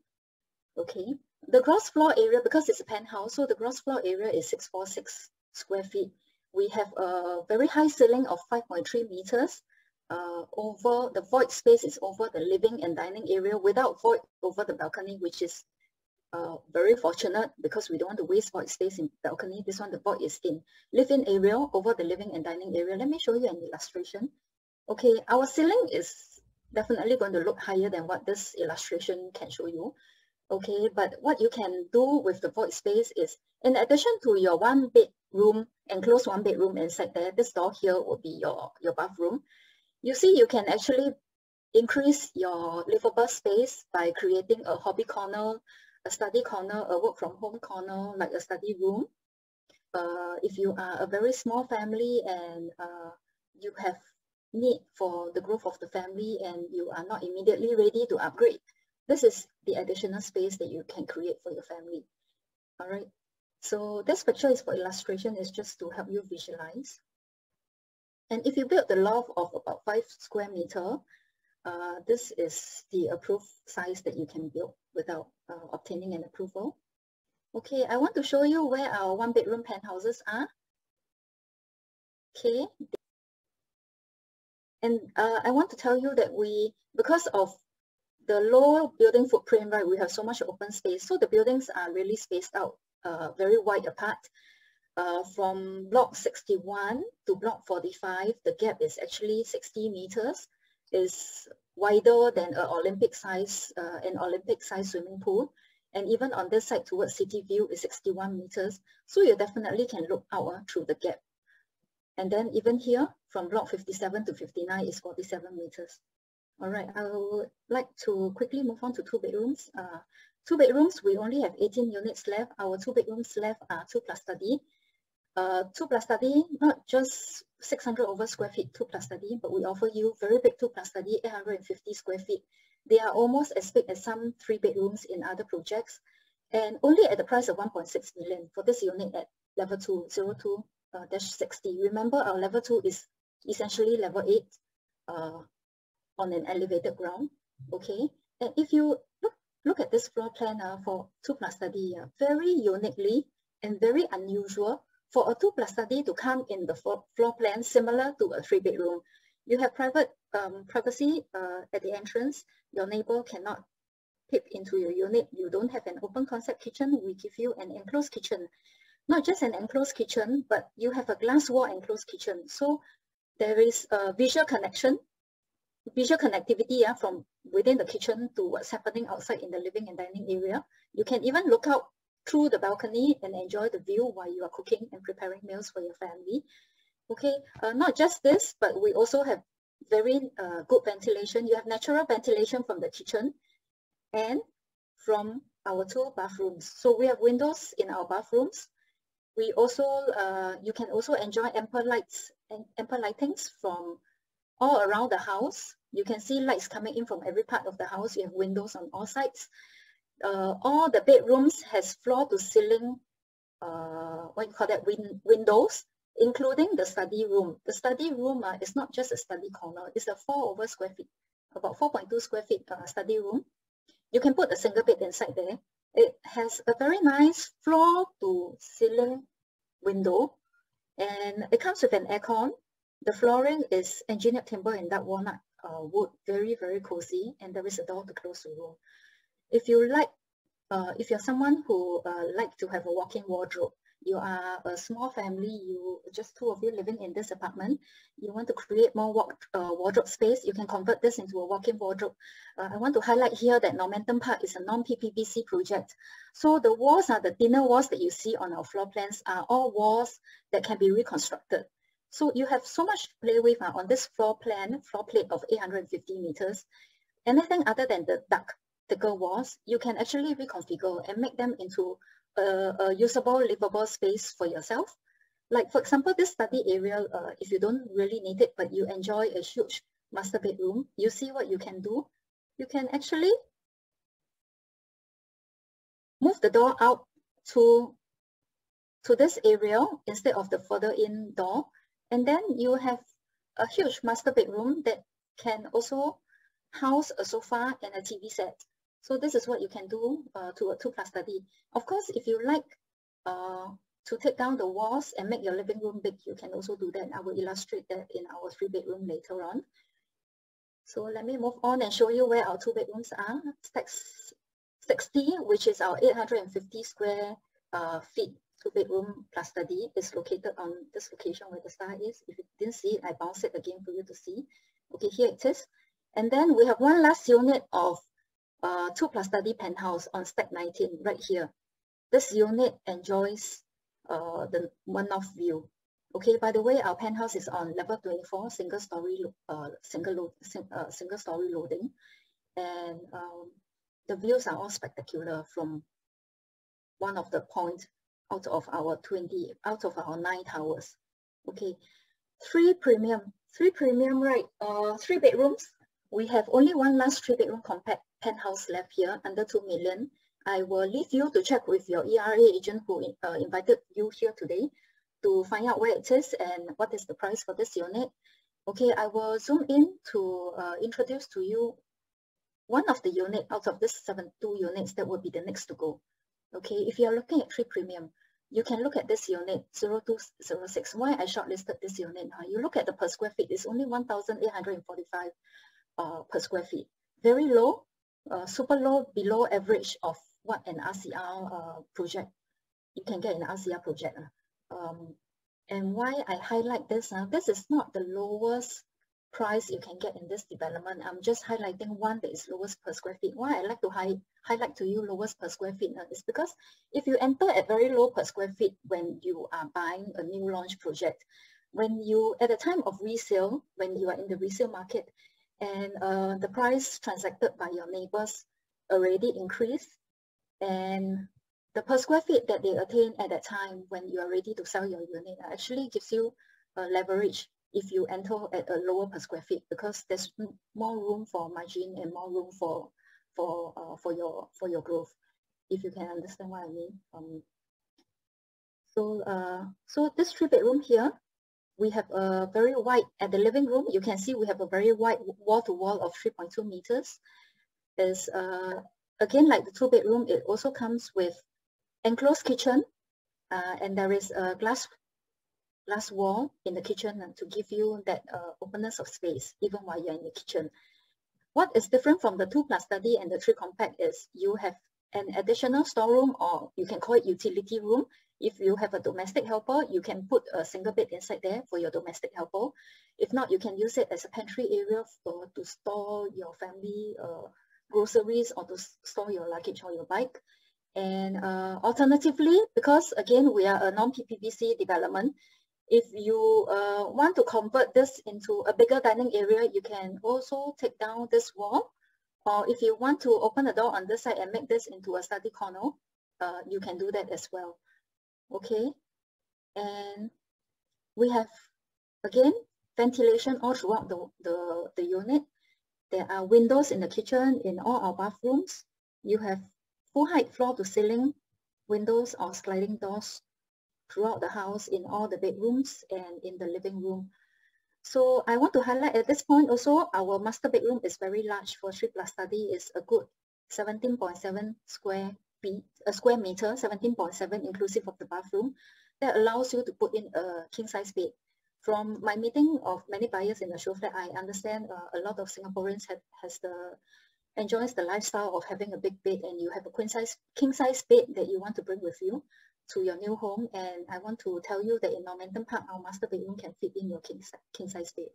Okay, the gross floor area, because it's a penthouse, so the gross floor area is 646 square feet. We have a very high ceiling of 5.3 meters. Over the void space is over the living and dining area, without void over the balcony, which is very fortunate because we don't want to waste void space in balcony. This one, the void is in live-in area over the living and dining area. Let me show you an illustration. Okay, our ceiling is definitely going to look higher than what this illustration can show you. Okay, but what you can do with the void space is, in addition to your one bedroom, enclosed one bedroom inside there, this door here will be your bathroom. You see, you can actually increase your livable space by creating a hobby corner, a study corner, a work from home corner, like a study room. If you are a very small family and you have need for the growth of the family and you are not immediately ready to upgrade, this is the additional space that you can create for your family. All right, so this picture is for illustration, is just to help you visualize. And if you build the loft of about 5 square meters, this is the approved size that you can build without obtaining an approval. Okay, I want to show you where our one-bedroom penthouses are. Okay, and I want to tell you that because of the low building footprint, right, we have so much open space. So the buildings are really spaced out very wide apart. From block 61 to block 45, the gap is actually 60 meters. Is wider than an Olympic size swimming pool, and even on this side towards city view is 61 meters. So you definitely can look out through the gap. And then even here from block 57 to 59 is 47 meters. All right, I would like to quickly move on to 2 bedrooms. 2 bedrooms, we only have 18 units left. Our 2 bedrooms left are 2 plus study. 2 plus study, not just 600 over square feet 2 plus study, but we offer you very big 2 plus study, 850 square feet. They are almost as big as some 3 bedrooms in other projects, and only at the price of 1.6 million for this unit at level 2, 02-60. Remember, our level 2 is essentially level 8 on an elevated ground. Okay, and if you look at this floor plan for 2 plus study, very uniquely and very unusual for a 2 plus study to come in the floor plan similar to a 3 bedroom. You have privacy at the entrance. Your neighbor cannot peep into your unit. You don't have an open concept kitchen. We give you an enclosed kitchen. Not just an enclosed kitchen, but you have a glass wall enclosed kitchen. So there is a visual connection, visual connectivity from within the kitchen to what's happening outside in the living and dining area. You can even look out through the balcony and enjoy the view while you are cooking and preparing meals for your family. Okay, not just this, but we also have very good ventilation. You have natural ventilation from the kitchen and from our 2 bathrooms. So we have windows in our bathrooms. We also, you can also enjoy ample lights and ample lightings from all around the house. You can see lights coming in from every part of the house. You have windows on all sides. All the bedrooms has floor to ceiling, windows, including the study room. The study room is not just a study corner. It's a 4 over square feet, about 4.2 square feet study room. You can put a single bed inside there. It has a very nice floor to ceiling window, and it comes with an aircon. The flooring is engineered timber and dark walnut wood, very, very cozy, and there is a door to close the room. If you like, if you're someone who like to have a walk-in wardrobe, you are a small family, just 2 of you living in this apartment, you want to create more wardrobe space, you can convert this into a walk-in wardrobe. I want to highlight here that Normanton Park is a non-PPPC project. So the walls are the thinner walls that you see on our floor plans are all walls that can be reconstructed. So you have so much to play with on this floor plate of 850 meters. Anything other than the dark, thicker walls, you can actually reconfigure and make them into a usable, livable space for yourself. Like for example, this study area, if you don't really need it, but you enjoy a huge master bedroom, you see what you can do. You can actually move the door out to this area instead of the further in door. And then you have a huge master bedroom that can also house a sofa and a TV set. So this is what you can do to a 2 plus study. Of course, if you like to take down the walls and make your living room big, you can also do that. I will illustrate that in our 3 bedroom later on. So let me move on and show you where our 2 bedrooms are. 60, which is our 850 square feet, 2-bedroom plus study, is located on this location where the star is. If you didn't see it, I bounce it again for you to see. Okay, here it is. And then we have one last unit of 2 plus study penthouse on stack 19 right here. This unit enjoys the one-off view. Okay, by the way, our penthouse is on level 24, single story loading, and the views are all spectacular from one of the points out of our 9 towers. Okay, 3 premium, right? 3 bedrooms. We have only one last 3-bedroom compact penthouse left here under 2 million. I will leave you to check with your ERA agent who invited you here today to find out where it is and what is the price for this unit. Okay, I will zoom in to introduce to you one of the unit out of this 72 units that will be the next to go. Okay, if you are looking at 3 premium, you can look at this unit 0206. Why I shortlisted this unit? You look at the per square feet, it's only 1,845 per square feet. Very low, super low, below average of what an RCR project you can get in an RCR project. And why I highlight this, this is not the lowest price you can get in this development. I'm just highlighting one that is lowest per square feet. Why I like to highlight to you lowest per square feet is because if you enter at very low per square feet when you are buying a new launch project, when you at the time of resale, when you are in the resale market, and the price transacted by your neighbors already increased, and the per square feet that they attain at that time when you are ready to sell your unit actually gives you leverage if you enter at a lower per square feet, because there's more room for margin and more room for your growth, if you can understand what I mean. So this 3-bedroom here, we have a very wide, at the living room, you can see we have a very wide wall-to-wall of 3.2 meters. Is again, like the 2-bedroom, it also comes with enclosed kitchen, and there is a glass wall in the kitchen to give you that openness of space even while you're in the kitchen. What is different from the 2 plus study and the 3 compact is you have an additional storeroom, or you can call it utility room. If you have a domestic helper, you can put a single bed inside there for your domestic helper. If not, you can use it as a pantry area to store your family groceries, or to store your luggage or your bike. And alternatively, because again, we are a non-PPBC development, if you want to convert this into a bigger dining area, you can also take down this wall. Or if you want to open the door on this side and make this into a study corner, you can do that as well. Okay, and we have, again, ventilation all throughout the unit. There are windows in the kitchen, in all our bathrooms. You have full height floor to ceiling windows or sliding doors throughout the house, in all the bedrooms and in the living room. So I want to highlight at this point also, our master bedroom is very large for 3 plus study. Is a good 17.7 square meter, 17.7 inclusive of the bathroom. That allows you to put in a king-size bed. From my meeting of many buyers in the show flat, I understand a lot of Singaporeans enjoys the lifestyle of having a big bed, and you have a king-size bed that you want to bring with you to your new home. And I want to tell you that in Normanton Park, our master bedroom can fit in your king-size bed.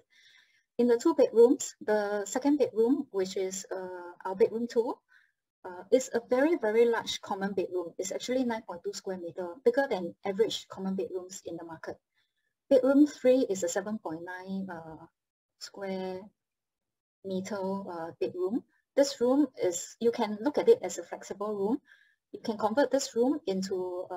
In the 2 bedrooms, the second bedroom, which is our bedroom 2, is a very, very large common bedroom. It's actually 9.2 square meter, bigger than average common bedrooms in the market. Bedroom 3 is a 7.9 square meter bedroom. This room is, you can look at it as a flexible room. You can convert this room into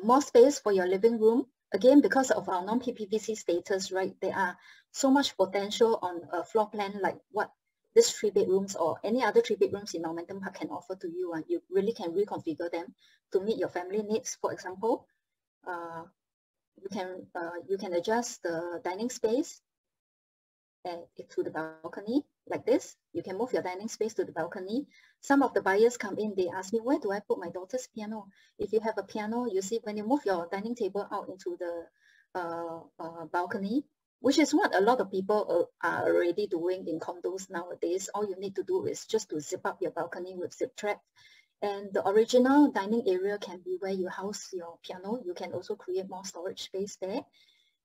more space for your living room. Again, because of our non-PPVC status, right, there are so much potential on a floor plan like what these 3 bedrooms or any other 3 bedrooms in Normanton Park can offer to you. And you really can reconfigure them to meet your family needs. For example, you can adjust the dining space to the balcony like this. You can move your dining space to the balcony. Some of the buyers come in, they ask me, where do I put my daughter's piano? If you have a piano, you see when you move your dining table out into the balcony, which is what a lot of people are already doing in condos nowadays. All you need to do is just to zip up your balcony with zip trap. And the original dining area can be where you house your piano. You can also create more storage space there.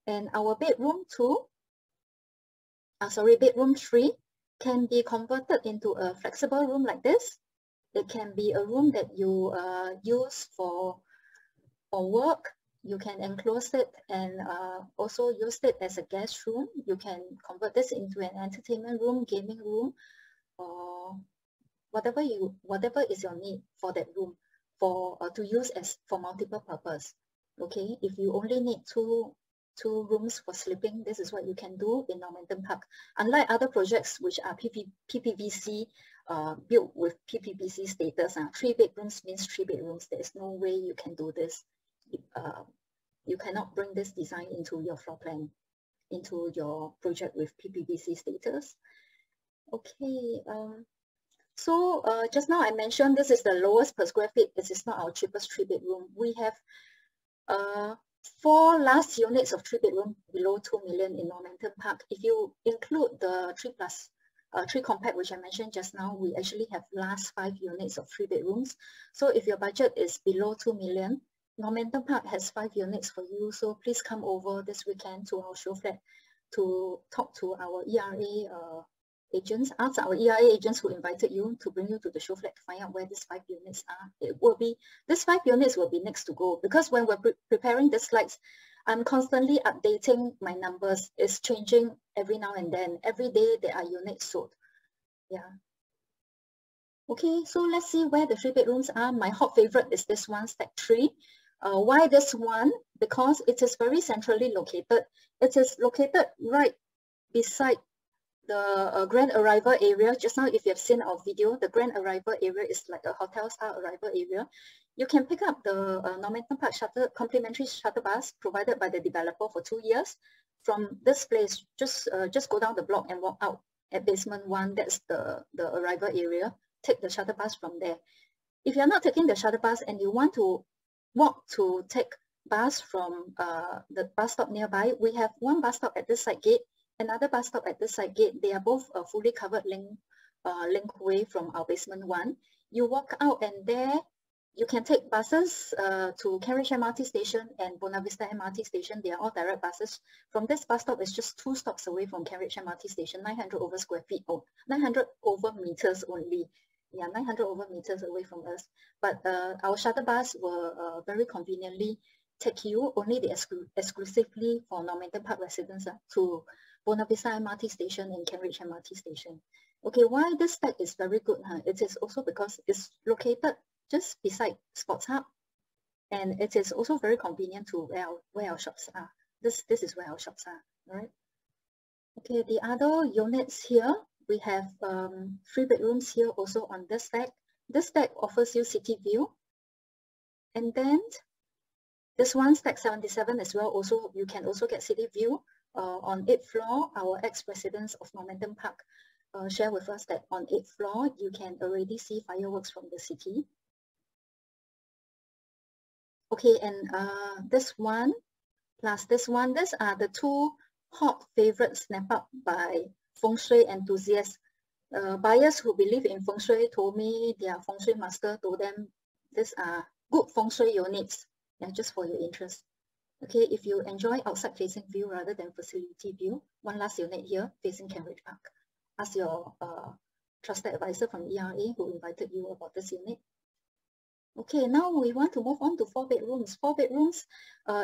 And our bedroom 3 can be converted into a flexible room like this. It can be a room that you use for work. You can enclose it and also use it as a guest room. You can convert this into an entertainment room, gaming room, or whatever is your need for that room to use for multiple purpose. Okay, if you only need two rooms for sleeping, this is what you can do in Normanton Park. Unlike other projects which are PPVC built with PPVC status, 3 bedrooms means 3 bedrooms. There is no way you can do this. You cannot bring this design into your floor plan, into your project with PPVC status. Okay, so just now I mentioned this is the lowest per square feet. This is not our cheapest 3 bedroom. We have 4 last units of 3 bedroom below 2 million in Normanton Park. If you include the 3 compact, which I mentioned just now, we actually have last 5 units of 3 bedrooms. So if your budget is below 2 million, Normanton Park has 5 units for you. So please come over this weekend to our show flat to talk to our ERA agents. Ask our ERA agents who invited you to bring you to the show flat to find out where these 5 units are. These 5 units will be next to go, because when we're preparing the slides, I'm constantly updating my numbers. It's changing every now and then. Every day there are units sold. Yeah. Okay, so let's see where the 3 bedrooms are. My hot favorite is this one, stack 3. Why this one? Because it is very centrally located. It is located right beside the Grand Arrival area. Just now, if you have seen our video, the Grand Arrival area is like a hotel style arrival area. You can pick up the Normanton Park complimentary shuttle bus provided by the developer for 2 years. From this place, just go down the block and walk out at basement 1. That's the arrival area. Take the shuttle bus from there. If you're not taking the shuttle bus and you want to walk to take bus from the bus stop nearby, we have one bus stop at this side gate, another bus stop at this side gate. They are both a fully covered link way from our basement 1. You walk out and there you can take buses to Cambridge MRT station and Buona Vista MRT station. They are all direct buses. From this bus stop, it's just 2 stops away from Cambridge MRT station, 900 over square feet, or 900 over meters only. Yeah, 900 over meters away from us. But our shuttle bus will very conveniently take you, only the exclusively for Normanton Park residents, to Buona Vista MRT station and Cambridge MRT station. Okay, why this stack is very good? It is also because it's located just beside Sports Hub, and it is also very convenient to where our shops are. This is where our shops are, right? Okay, the other units here, we have 3 bedrooms here also on this stack. This stack offers you city view. And then this one, stack 77 as well, also you can also get city view. On 8th floor, our ex-residents of Normanton Park share with us that on 8th floor, you can already see fireworks from the city. Okay, and this one plus this one, these are the 2 hot favorite snap up by Feng Shui enthusiasts. Buyers who believe in Feng Shui told me, their Feng Shui master told them these are good Feng Shui units, yeah, just for your interest. Okay, if you enjoy outside facing view rather than facility view, one last unit here facing Cambridge Park. Ask your trusted advisor from ERA who invited you about this unit. Okay, now we want to move on to 4 bedrooms. 4 bedrooms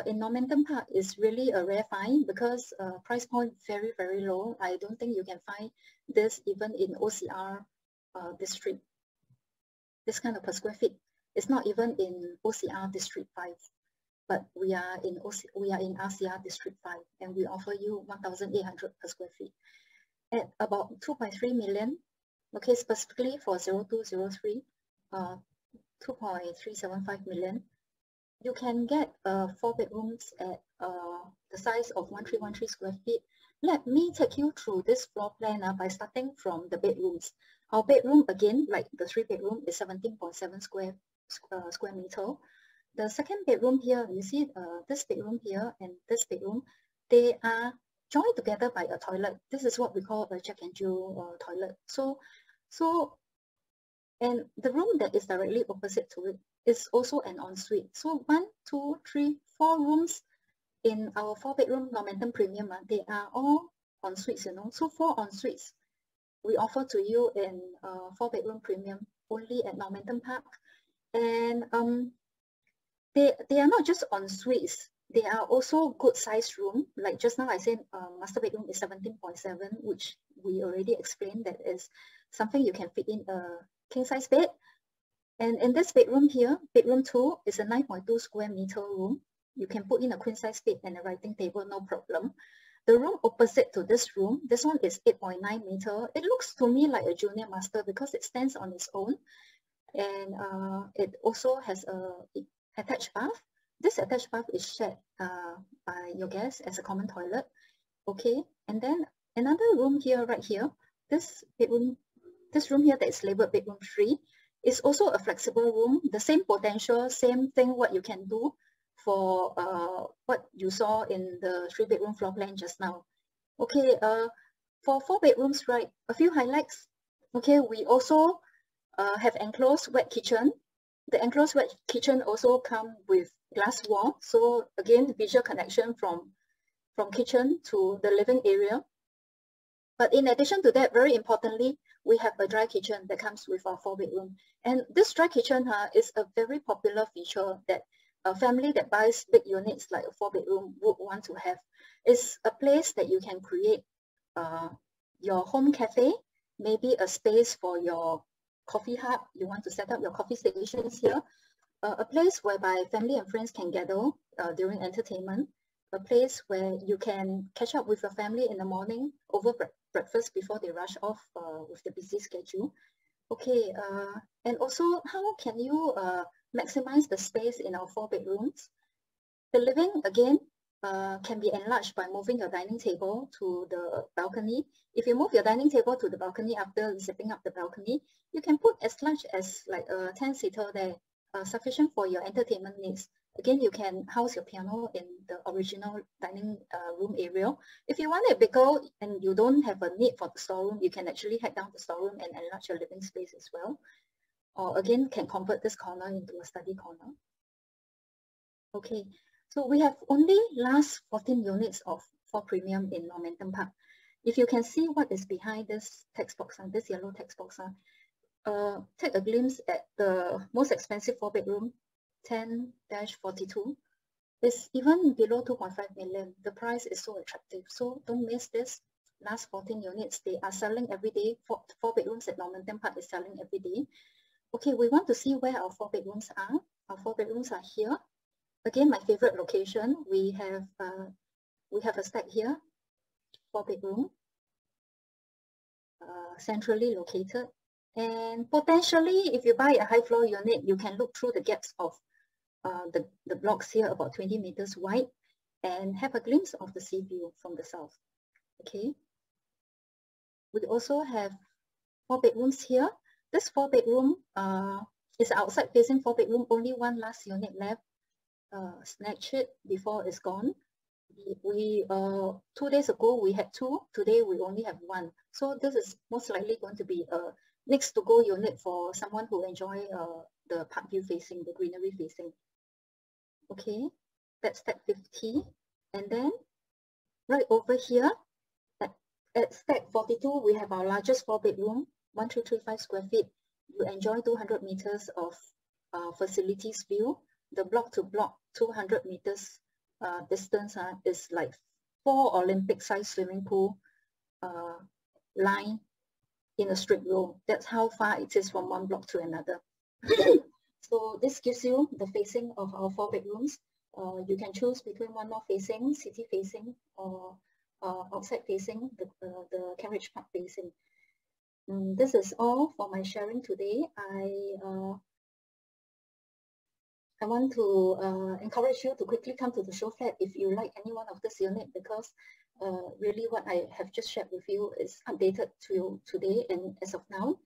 in Normanton Park is really a rare find because price point very, very low. I don't think you can find this even in OCR district. This kind of per square feet. It's not even in OCR district 5, but we are in RCR district 5, and we offer you 1,800 per square feet at about 2.3 million. Okay, specifically for 0203. 2.375 million. You can get 4 bedrooms at the size of 1313 square feet. Let me take you through this floor plan by starting from the bedrooms. Our bedroom, again, like the 3 bedroom, is 17.7 square meter. The second bedroom here, you see this bedroom here and this bedroom, they are joined together by a toilet. This is what we call a Jack and Jill toilet. And the room that is directly opposite to it is also an ensuite. So 1, 2, 3, 4 rooms in our 4-bedroom Normanton Premium, they are all ensuites, you know. So 4 ensuites we offer to you in 4-bedroom Premium only at Normanton Park. And they are not just ensuites, they are also good sized room. Like just now I said, master bedroom is 17.7, which we already explained that is something you can fit in a king size bed. And in this bedroom here, bedroom 2 is a 9.2 square meter room. You can put in a queen size bed and a writing table, no problem. The room opposite to this room, this one is 8.9 meter. It looks to me like a junior master because it stands on its own. And it also has a attached bath. This attached bath is shared by your guests as a common toilet. Okay, and then another room here, right here, this room here that is labeled bedroom 3 is also a flexible room. The same potential, same thing what you can do for what you saw in the 3-bedroom floor plan just now. Okay, for 4 bedrooms, right, a few highlights. Okay, we also have enclosed wet kitchen. The enclosed wet kitchen also come with glass wall. So again, visual connection from kitchen to the living area. But in addition to that, very importantly, we have a dry kitchen that comes with our 4-bedroom. And this dry kitchen is a very popular feature that a family that buys big units like a 4-bedroom would want to have. It's a place that you can create your home cafe, maybe a space for your coffee hub. You want to set up your coffee stations here. A place whereby family and friends can gather during entertainment. A place where you can catch up with your family in the morning over breakfast before they rush off with the busy schedule. Okay, and also how can you maximize the space in our 4 bedrooms? The living, again, can be enlarged by moving your dining table to the balcony. If you move your dining table to the balcony after zipping up the balcony, you can put as large as like a 10-seater there, sufficient for your entertainment needs. Again, you can house your piano in the original dining room area. If you want it bigger and you don't have a need for the storeroom, you can actually head down the storeroom and enlarge your living space as well. Or again, can convert this corner into a study corner. Okay, so we have only last 14 units of 4 Premium in Normanton Park. If you can see what is behind this text box, this yellow text box, take a glimpse at the most expensive 4-bedroom, 10-42. It's even below 2.5 million. The price is so attractive. So don't miss this. Last 14 units, they are selling every day. 4 bedrooms at Normanton Park is selling every day. Okay, we want to see where our 4 bedrooms are. Our 4 bedrooms are here. Again, my favorite location. We have a stack here, 4-bedroom, centrally located. And potentially, if you buy a high floor unit, you can look through the gaps of the blocks here, about 20 meters wide, and have a glimpse of the sea view from the south. Okay. We also have 4 bedrooms here. This 4-bedroom is outside facing 4-bedroom, only one last unit left. Snatch it before it's gone. We 2 days ago we had 2. Today we only have 1. So this is most likely going to be a next to go unit for someone who enjoy the park view facing, the greenery facing. Okay, that's stack 50. And then right over here at stack 42, we have our largest 4-bedroom, 1335 square feet. You enjoy 200 meters of facilities view. The block to block 200 meters distance is like 4 Olympic size swimming pool line in a straight row. That's how far it is from one block to another. So this gives you the facing of our 4 bedrooms. You can choose between one north facing, city facing, or outside facing, the carriage park facing. This is all for my sharing today. I want to encourage you to quickly come to the show flat if you like any one of this unit, because really what I have just shared with you is updated to you today and as of now.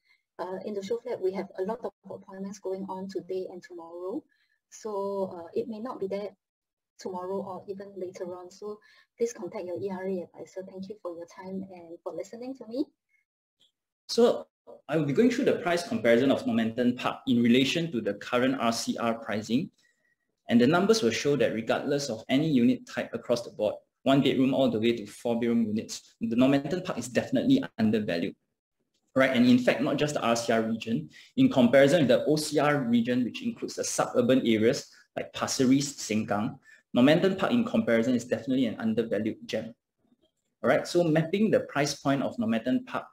In the show flat, we have a lot of appointments going on today and tomorrow. So it may not be that tomorrow or even later on. So please contact your ERA advisor. Thank you for your time and for listening to me. So I will be going through the price comparison of Normanton Park in relation to the current RCR pricing. And the numbers will show that regardless of any unit type across the board, 1 bedroom all the way to 4 bedroom units, the Normanton Park is definitely undervalued. Right, and in fact, not just the RCR region, in comparison with the OCR region, which includes the suburban areas like Pasir Ris, Sengkang, Normanton Park in comparison is definitely an undervalued gem. All right, so mapping the price point of Normanton Park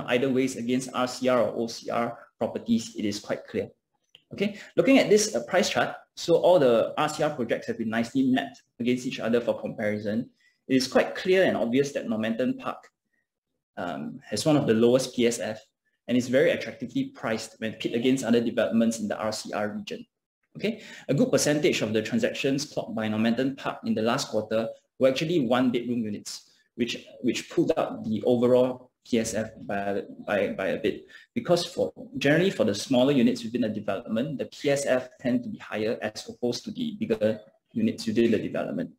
either ways against RCR or OCR properties, it is quite clear. Okay, looking at this price chart, so all the RCR projects have been nicely mapped against each other for comparison. It is quite clear and obvious that Normanton Park has one of the lowest PSF and is very attractively priced when pit against other developments in the RCR region. Okay, a good percentage of the transactions clocked by Normanton Park in the last quarter were actually 1 bedroom units, which pulled up the overall PSF by a bit, because generally for the smaller units within the development, the PSF tend to be higher as opposed to the bigger units within the development.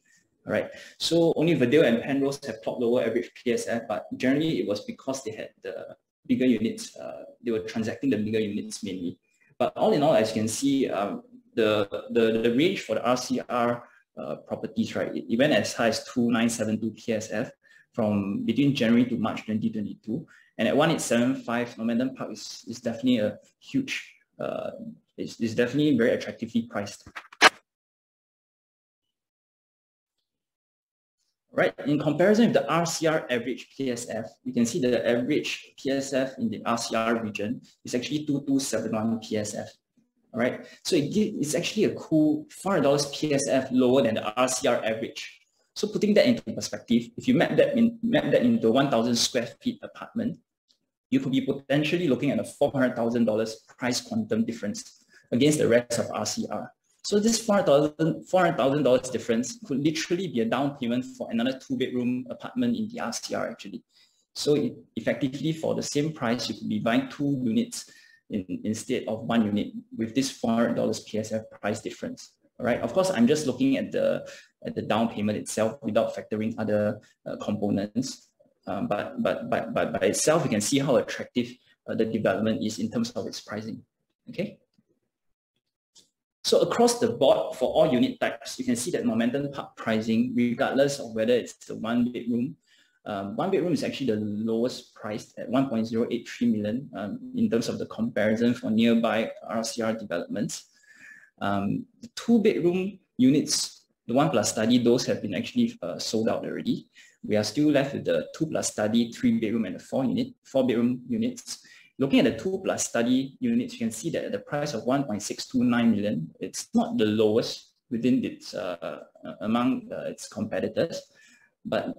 All right, so only 𝓝𝑸𝑑𝓸𝓻𝑝𝑟𝑒𝑑 and Penrose have clocked lower average PSF, but generally it was because they had the bigger units, they were transacting the bigger units mainly. But all in all, as you can see, the range for the RCR properties, right, it went as high as 2972 PSF from between January to March 2022. And at 1875, Normanton Park is definitely a huge, is definitely very attractively priced. Right, in comparison with the RCR average PSF, you can see the average PSF in the RCR region is actually 2271 PSF. All right, so it's actually a cool $400 PSF lower than the RCR average. So putting that into perspective, if you map that into 1,000 square feet apartment, you could be potentially looking at a $400,000 price quantum difference against the rest of RCR. So this $400,000 difference could literally be a down payment for another 2-bedroom apartment in the RCR actually. So effectively for the same price, you could be buying 2 units instead of 1 unit with this $400 PSF price difference. All right. Of course, I'm just looking at the down payment itself without factoring other components. But by itself, you can see how attractive the development is in terms of its pricing. Okay. So across the board for all unit types, you can see that Normanton Park pricing, regardless of whether it's the 1 bedroom, 1 bedroom is actually the lowest priced at 1.083 million in terms of the comparison for nearby RCR developments. The 2-bedroom units, the 1+ study, those have been actually sold out already. We are still left with the 2+ study, 3-bedroom and the 4-bedroom units. Looking at the 2+ study units, you can see that at the price of 1.629 million, it's not the lowest within its among its competitors, but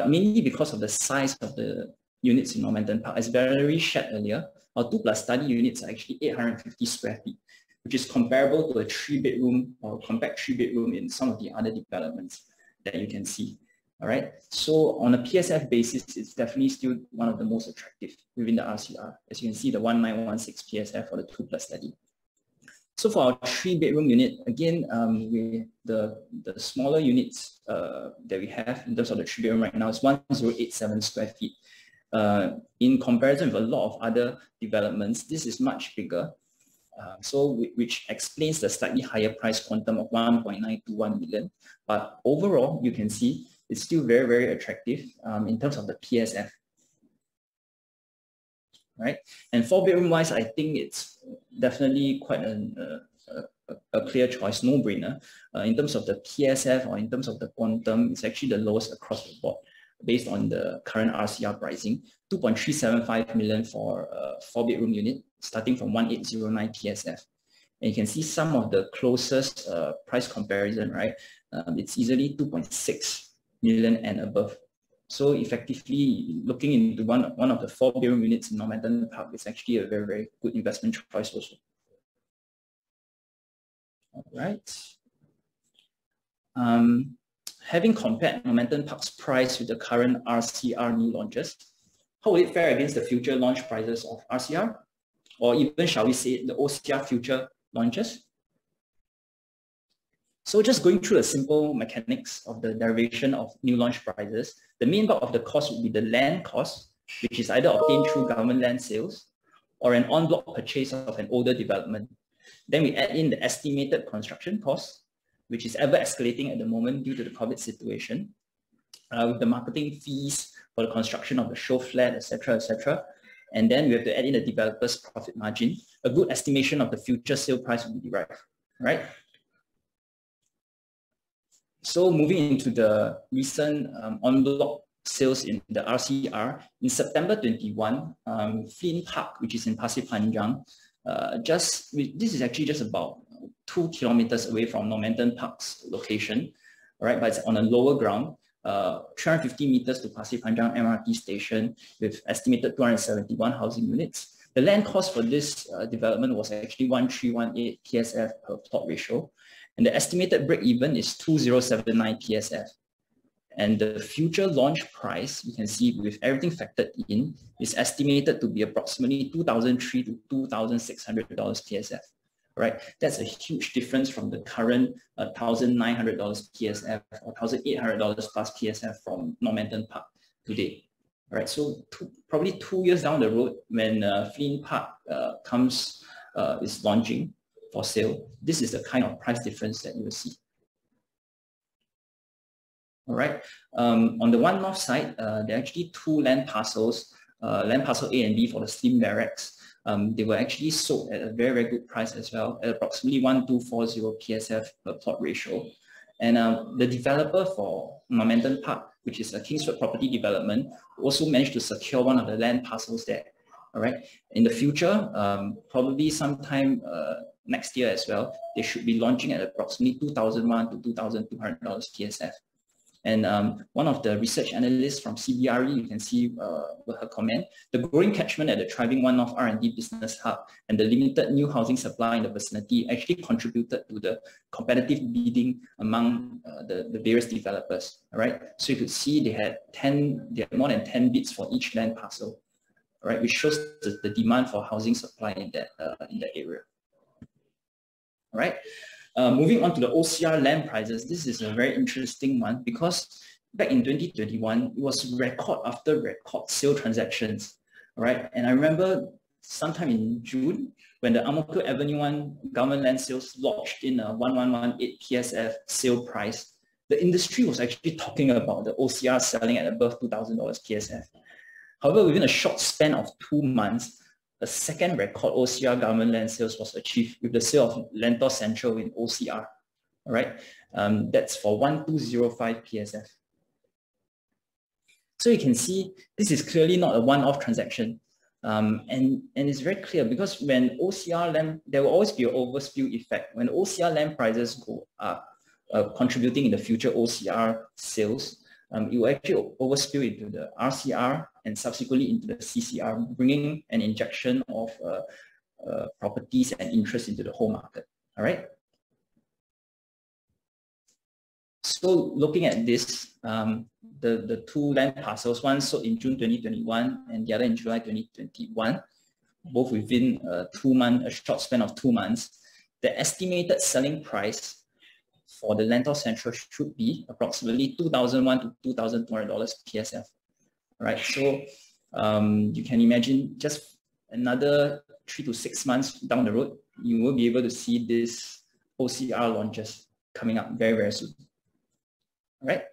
mainly because of the size of the units in Normanton Park. As Valerie shared earlier, our 2+ study units are actually 850 square feet, which is comparable to a 3-bedroom or compact 3-bedroom in some of the other developments that you can see. All right, so on a PSF basis, it's definitely still one of the most attractive within the RCR. As you can see, the 1916 PSF for the 2+ study. So for our 3-bedroom unit, again, with the smaller units that we have in terms of the 3-bedroom right now is 1087 square feet. In comparison with a lot of other developments, this is much bigger. Which explains the slightly higher price quantum of 1.921 million. But overall, you can see it's still very, very attractive in terms of the PSF. Right? And 4-bedroom wise, I think it's definitely quite a clear choice, no-brainer. In terms of the PSF or in terms of the quantum, it's actually the lowest across the board based on the current RCR pricing. 2.375 million for a 4-bedroom unit, starting from 1809 PSF. And you can see some of the closest price comparison, right? It's easily 2.6 million and above. So effectively, looking into one of the 4-bedroom units in Normanton Park is actually a very, very good investment choice also. All right. Having compared Normanton Park's price with the current RCR new launches, how will it fare against the future launch prices of RCR? Or even, shall we say, the OCR future launches? So just going through the simple mechanics of the derivation of new launch prices, the main bulk of the cost would be the land cost, which is either obtained through government land sales or an en-bloc purchase of an older development. Then we add in the estimated construction cost, which is ever escalating at the moment due to the COVID situation, with the marketing fees for the construction of the show flat, etc., etc. And then we have to add in the developer's profit margin. A good estimation of the future sale price will be derived, right? So moving into the recent en-bloc sales in the RCR, in September 21, 𝓝𝑑𝓻𝓃 Park, which is in Pasir Panjang, this is actually just about 2 kilometers away from Normanton Park's location, right? But it's on a lower ground, 350 meters to Pasir Panjang MRT station with estimated 271 housing units. The land cost for this development was actually 1,318 PSF per plot ratio. And the estimated break-even is 2,079 PSF. And the future launch price, you can see with everything factored in, is estimated to be approximately $2,300 to $2,600 PSF. Right? That's a huge difference from the current $1,900 PSF or $1,800 plus PSF from Normanton Park today. Right? So probably 2 years down the road, when 𝓝𝓏 Park is launching for sale, this is the kind of price difference that you will see. All right. On the One North side, there are actually 2 land parcels, land parcel A and B for the steam barracks. They were actually sold at a very, very good price as well, at approximately 1,240 PSF per plot ratio. And the developer for Normanton Park, which is a Kingswood property development, also managed to secure one of the land parcels there. All right. In the future, probably sometime next year as well, they should be launching at approximately $2,100 to $2,200 PSF. And one of the research analysts from CBRE, you can see her comment, the growing catchment at the thriving One North R&D business hub and the limited new housing supply in the vicinity actually contributed to the competitive bidding among the various developers. All right, so you could see they had more than 10 bids for each land parcel. All right, which shows the demand for housing supply in that area. All right. Moving on to the OCR land prices, this is a very interesting one because back in 2021, it was record after record sale transactions, right? And I remember sometime in June, when the Ang Mo Kio Avenue 1 government land sales lodged in a 1118 PSF sale price, the industry was actually talking about the OCR selling at above $2,000 PSF. However, within a short span of 2 months, a second record OCR government land sales was achieved with the sale of 𝓟𝓸𝓻𝓴 Central in OCR. All right, that's for 1205 PSF. So you can see this is clearly not a one-off transaction, and it's very clear because when OCR land, there will always be an overspill effect. When OCR land prices go up, contributing in the future OCR sales, it will actually overspill into the RCR and subsequently into the CCR, bringing an injection of properties and interest into the whole market. All right. So looking at this, the 2 land parcels, one sold in June 2021 and the other in July 2021, both within a short span of 2 months, the estimated selling price for the 𝓟𝓸𝓻𝓴 Central should be approximately $2,100 to $2,200 PSF. Right, so you can imagine just another 3 to 6 months down the road, you will be able to see this OCR launches coming up very, very soon. All right.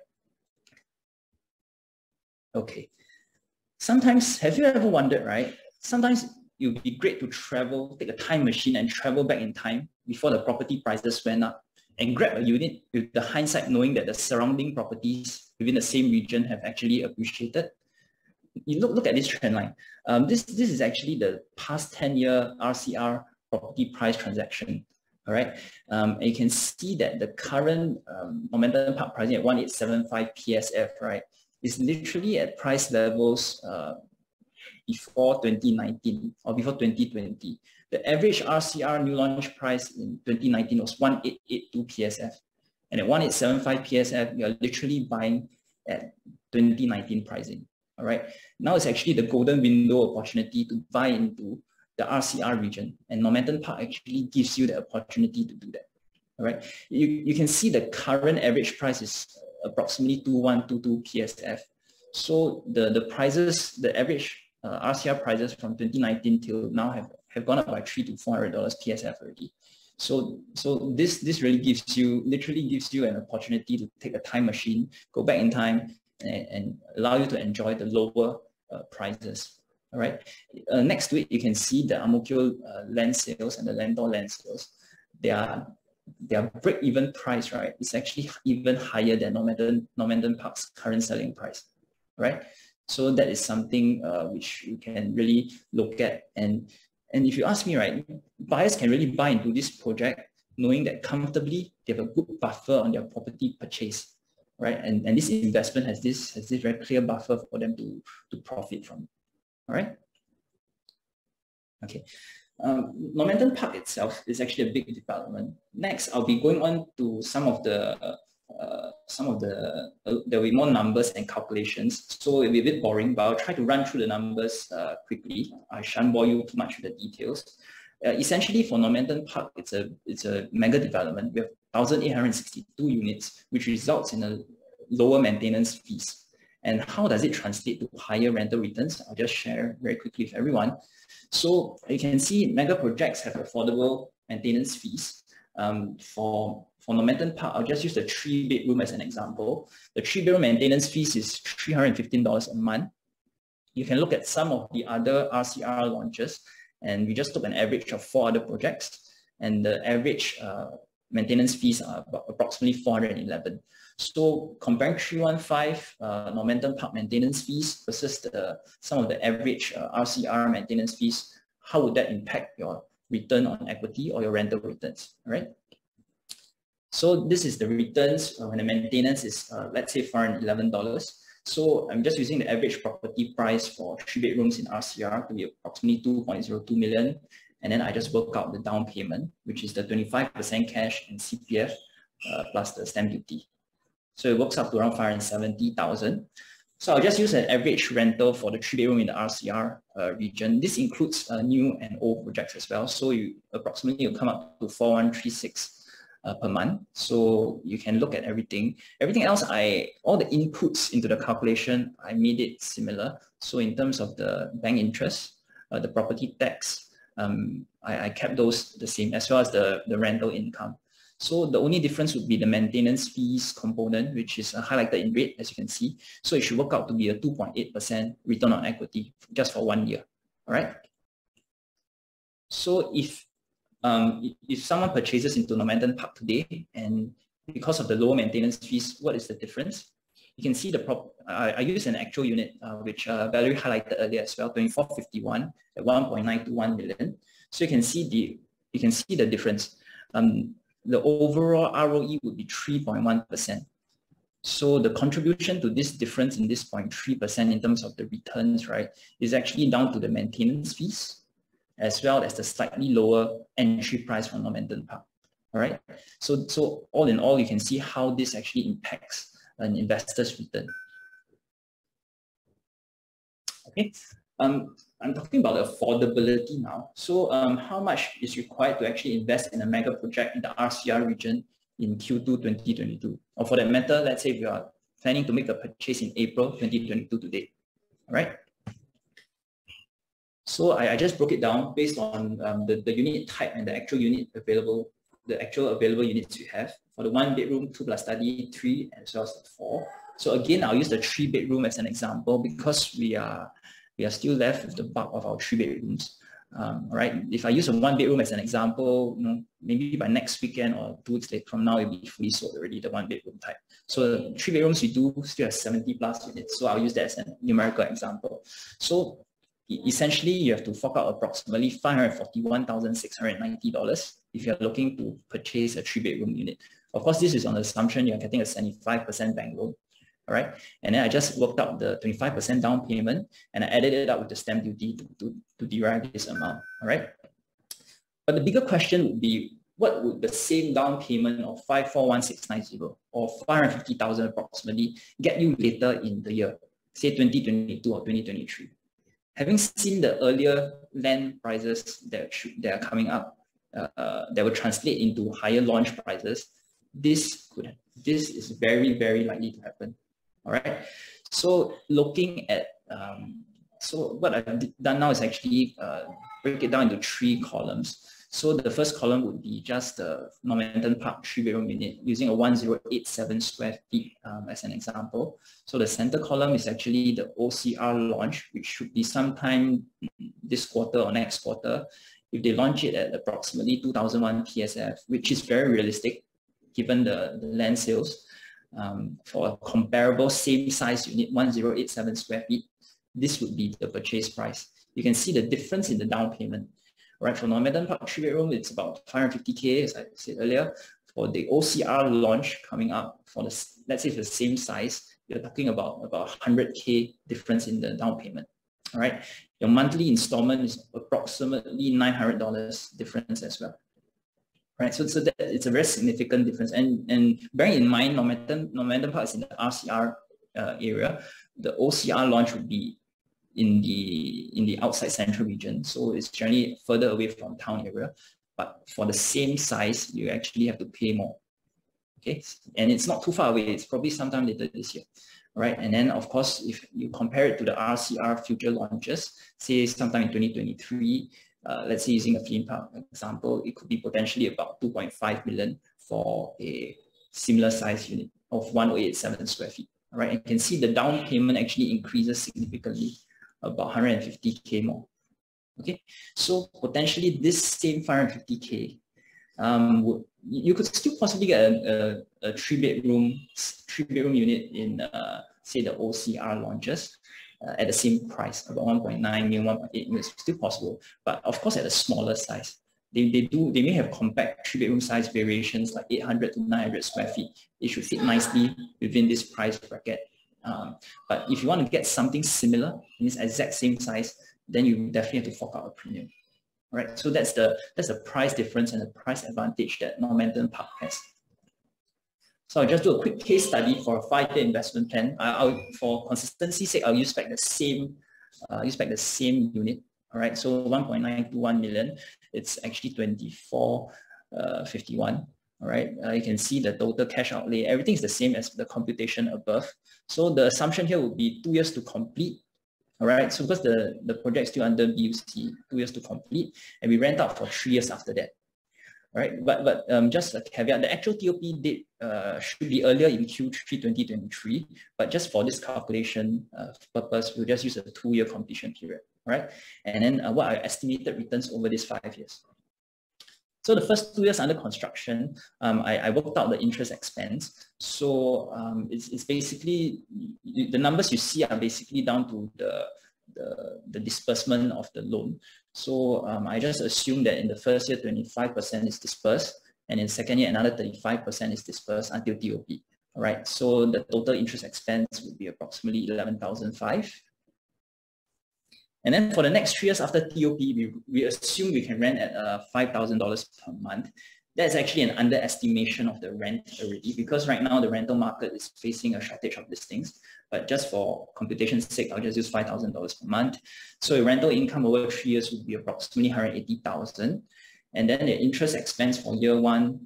Okay. Sometimes, have you ever wondered, right? Sometimes it would be great to travel, take a time machine and travel back in time before the property prices went up and grab a unit with the hindsight knowing that the surrounding properties within the same region have actually appreciated. You look at this trend line. This is actually the past 10-year RCR property price transaction. All right, and you can see that the current Normanton Park pricing at 1875 PSF, right, is literally at price levels before 2019 or before 2020. The average RCR new launch price in 2019 was 1882 PSF, and at 1875 PSF, you are literally buying at 2019 pricing. All right, now it's actually the golden window opportunity to buy into the RCR region, and Normanton Park actually gives you the opportunity to do that. All right, you can see the current average price is approximately 2122 PSF. So the prices, the average RCR prices from 2019 till now have gone up by $300 to $400 PSF already. So this really literally gives you an opportunity to take a time machine, go back in time, and allow you to enjoy the lower prices. All right. Next to it, you can see the Ang-Mo-Kio land sales and the Landor land sales. Their break-even price, right, is actually even higher than Normanton Park's current selling price, right? So that is something which you can really look at. And if you ask me, right, buyers can really buy into this project knowing that comfortably they have a good buffer on their property purchase, right? And this investment has this very clear buffer for them to profit from. All right. Okay. Normanton Park itself is actually a big development. Next, I'll be going on to some of the there will be more numbers and calculations, so it'll be a bit boring, but I'll try to run through the numbers quickly. I shan't bore you too much with the details. Essentially, for Normanton Park, it's a mega development. We have 1,862 units, which results in a lower maintenance fees. And how does it translate to higher rental returns? I'll just share very quickly with everyone. So you can see mega projects have affordable maintenance fees. For Normanton Park, I'll just use the 3-bedroom as an example. The 3-bedroom maintenance fees is $315 a month. You can look at some of the other RCR launches, and we just took an average of 4 other projects, and the average maintenance fees are approximately $411. So comparing 315 Normanton Park maintenance fees versus some of the average RCR maintenance fees, how would that impact your return on equity or your rental returns, right? So this is the returns when the maintenance is, let's say, $411. So I'm just using the average property price for 3 bedrooms in RCR to be approximately 2.02 million. And then I just work out the down payment, which is the 25% cash and CPF plus the stamp duty. So it works up to around 570,000. So I'll just use an average rental for the 3-bedroom in the RCR region. This includes new and old projects as well. So you approximately will come up to 4,136 per month. So you can look at everything. Everything else, all the inputs into the calculation, I made it similar. So in terms of the bank interest, the property tax, I kept those the same, as well as the rental income. So the only difference would be the maintenance fees component, which is highlighted in red, as you can see. So it should work out to be a 2.8% return on equity just for 1 year. All right. So if someone purchases into Normanton Park today, and because of the low maintenance fees, what is the difference? You can see I use an actual unit, which Valerie highlighted earlier as well, 2451 at 1.921 million. So you can see the difference. The overall ROE would be 3.1%. So the contribution to this difference in this 0.3% in terms of the returns, right, is actually down to the maintenance fees, as well as the slightly lower entry price for Normanton Park. All right. So all in all, you can see how this actually impacts an investor's return. Okay. I'm talking about affordability now. So how much is required to actually invest in a mega project in the RCR region in Q2 2022? Or for that matter, let's say we are planning to make a purchase in April 2022 today. All right. So I just broke it down based on the unit type and the actual unit available, the actual available units we have for the 1-bedroom, 2+ study, 3, as well as the 4. So again, I'll use the 3-bedroom as an example because we are still left with the bulk of our 3 bedrooms. Right? If I use a 1-bedroom as an example, maybe by next weekend or 2 weeks later from now, it'll be fully sold already, the 1-bedroom type. So 3 bedrooms, we do still have 70+ units. So I'll use that as a numerical example. So essentially, you have to fork out approximately $541,690 if you're looking to purchase a 3-bedroom unit. Of course, this is on the assumption you're getting a 75% bank loan. All right, and then I just worked out the 25% down payment and I added it up with the stamp duty to derive this amount. All right, but the bigger question would be, what would the same down payment of 541,690 or 550,000 approximately get you later in the year, say 2022 or 2023? Having seen the earlier land prices that are coming up, that will translate into higher launch prices, this is very, very likely to happen. All right. So looking at so what I've done now is actually break it down into 3 columns. So the first column would be just the Normanton Park 3-bedroom unit using a 1087 square feet as an example. So the center column is actually the OCR launch, which should be sometime this quarter or next quarter. If they launch it at approximately 2001 PSF, which is very realistic given the land sales, for a comparable same size unit, 1087 square feet, this would be the purchase price. You can see the difference in the down payment. Right, for Normanton Park 3-bedroom, it's about 550K, as I said earlier. For the OCR launch coming up, for the, let's say for the same size, you're talking about 100K difference in the down payment. All right, your monthly installment is approximately $900 difference as well. Right, so that it's a very significant difference. And bearing in mind, Normanton Park is in the RCR area. The OCR launch would be in the outside central region, so it's generally further away from town area, but for the same size you actually have to pay more. Okay, and it's not too far away, it's probably sometime later this year. All right, and then of course if you compare it to the RCR future launches, say sometime in 2023, let's say using a theme park example, it could be potentially about 2.5 million for a similar size unit of 1087 square feet. All right, and you can see the down payment actually increases significantly, about 150K more. Okay, so potentially this same 550K, you could still possibly get a 3-bedroom unit in say the OCR launches at the same price, about 1.9 million, 1.8 million, it's still possible, but of course at a smaller size. They may have compact 3-bedroom size variations like 800 to 900 square feet. It should fit nicely within this price bracket. But if you want to get something similar in this exact same size, then you definitely have to fork out a premium. All right, so that's the price difference and the price advantage that Normanton Park has. So I'll just do a quick case study for a 5-year investment plan. For consistency's sake, I'll use back the same unit. All right, so 1.921 million. It's actually 2451. All right, you can see the total cash outlay. Everything is the same as the computation above. So the assumption here would be 2 years to complete. All right, so because the project is still under BUC, 2 years to complete, and we rent out for 3 years after that. All right, but just a caveat, the actual TOP date should be earlier in Q3 2023, but just for this calculation purpose, we'll just use a 2-year completion period. All right, and then what are estimated returns over these 5 years? So the first 2 years under construction, I worked out the interest expense. So it's basically, the numbers you see are basically down to the disbursement of the loan. So I just assume that in the first year, 25% is dispersed, and in the second year, another 35% is dispersed until TOP. All right, so the total interest expense would be approximately 11,500. And then for the next 3 years after TOP, we assume we can rent at $5,000 per month. That's actually an underestimation of the rent already, because right now the rental market is facing a shortage of listings. But just for computation's sake, I'll just use $5,000 per month. So rental income over 3 years would be approximately 180,000. And then the interest expense for year 1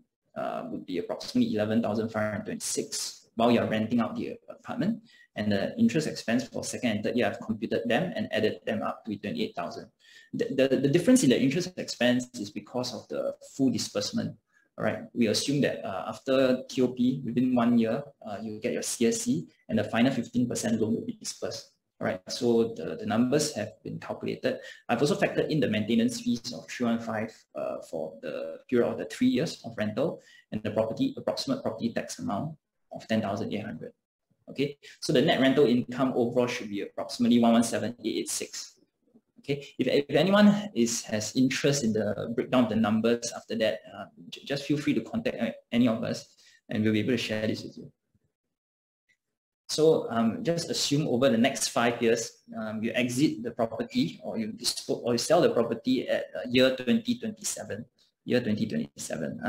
would be approximately 11,526 while you're renting out the apartment. And the interest expense for second and third year, I've computed them and added them up to 28,000. The difference in the interest expense is because of the full disbursement. All right, we assume that after TOP, within 1 year, you get your CSC and the final 15% loan will be disbursed. All right, so the numbers have been calculated. I've also factored in the maintenance fees of 315 for the period of the 3 years of rental and the approximate property tax amount of 10,800. Okay, so the net rental income overall should be approximately 117,886. Okay, if anyone has interest in the breakdown of the numbers after that, just feel free to contact any of us and we'll be able to share this with you. So just assume over the next 5 years, you exit the property or you sell the property at year 2027. year 2027.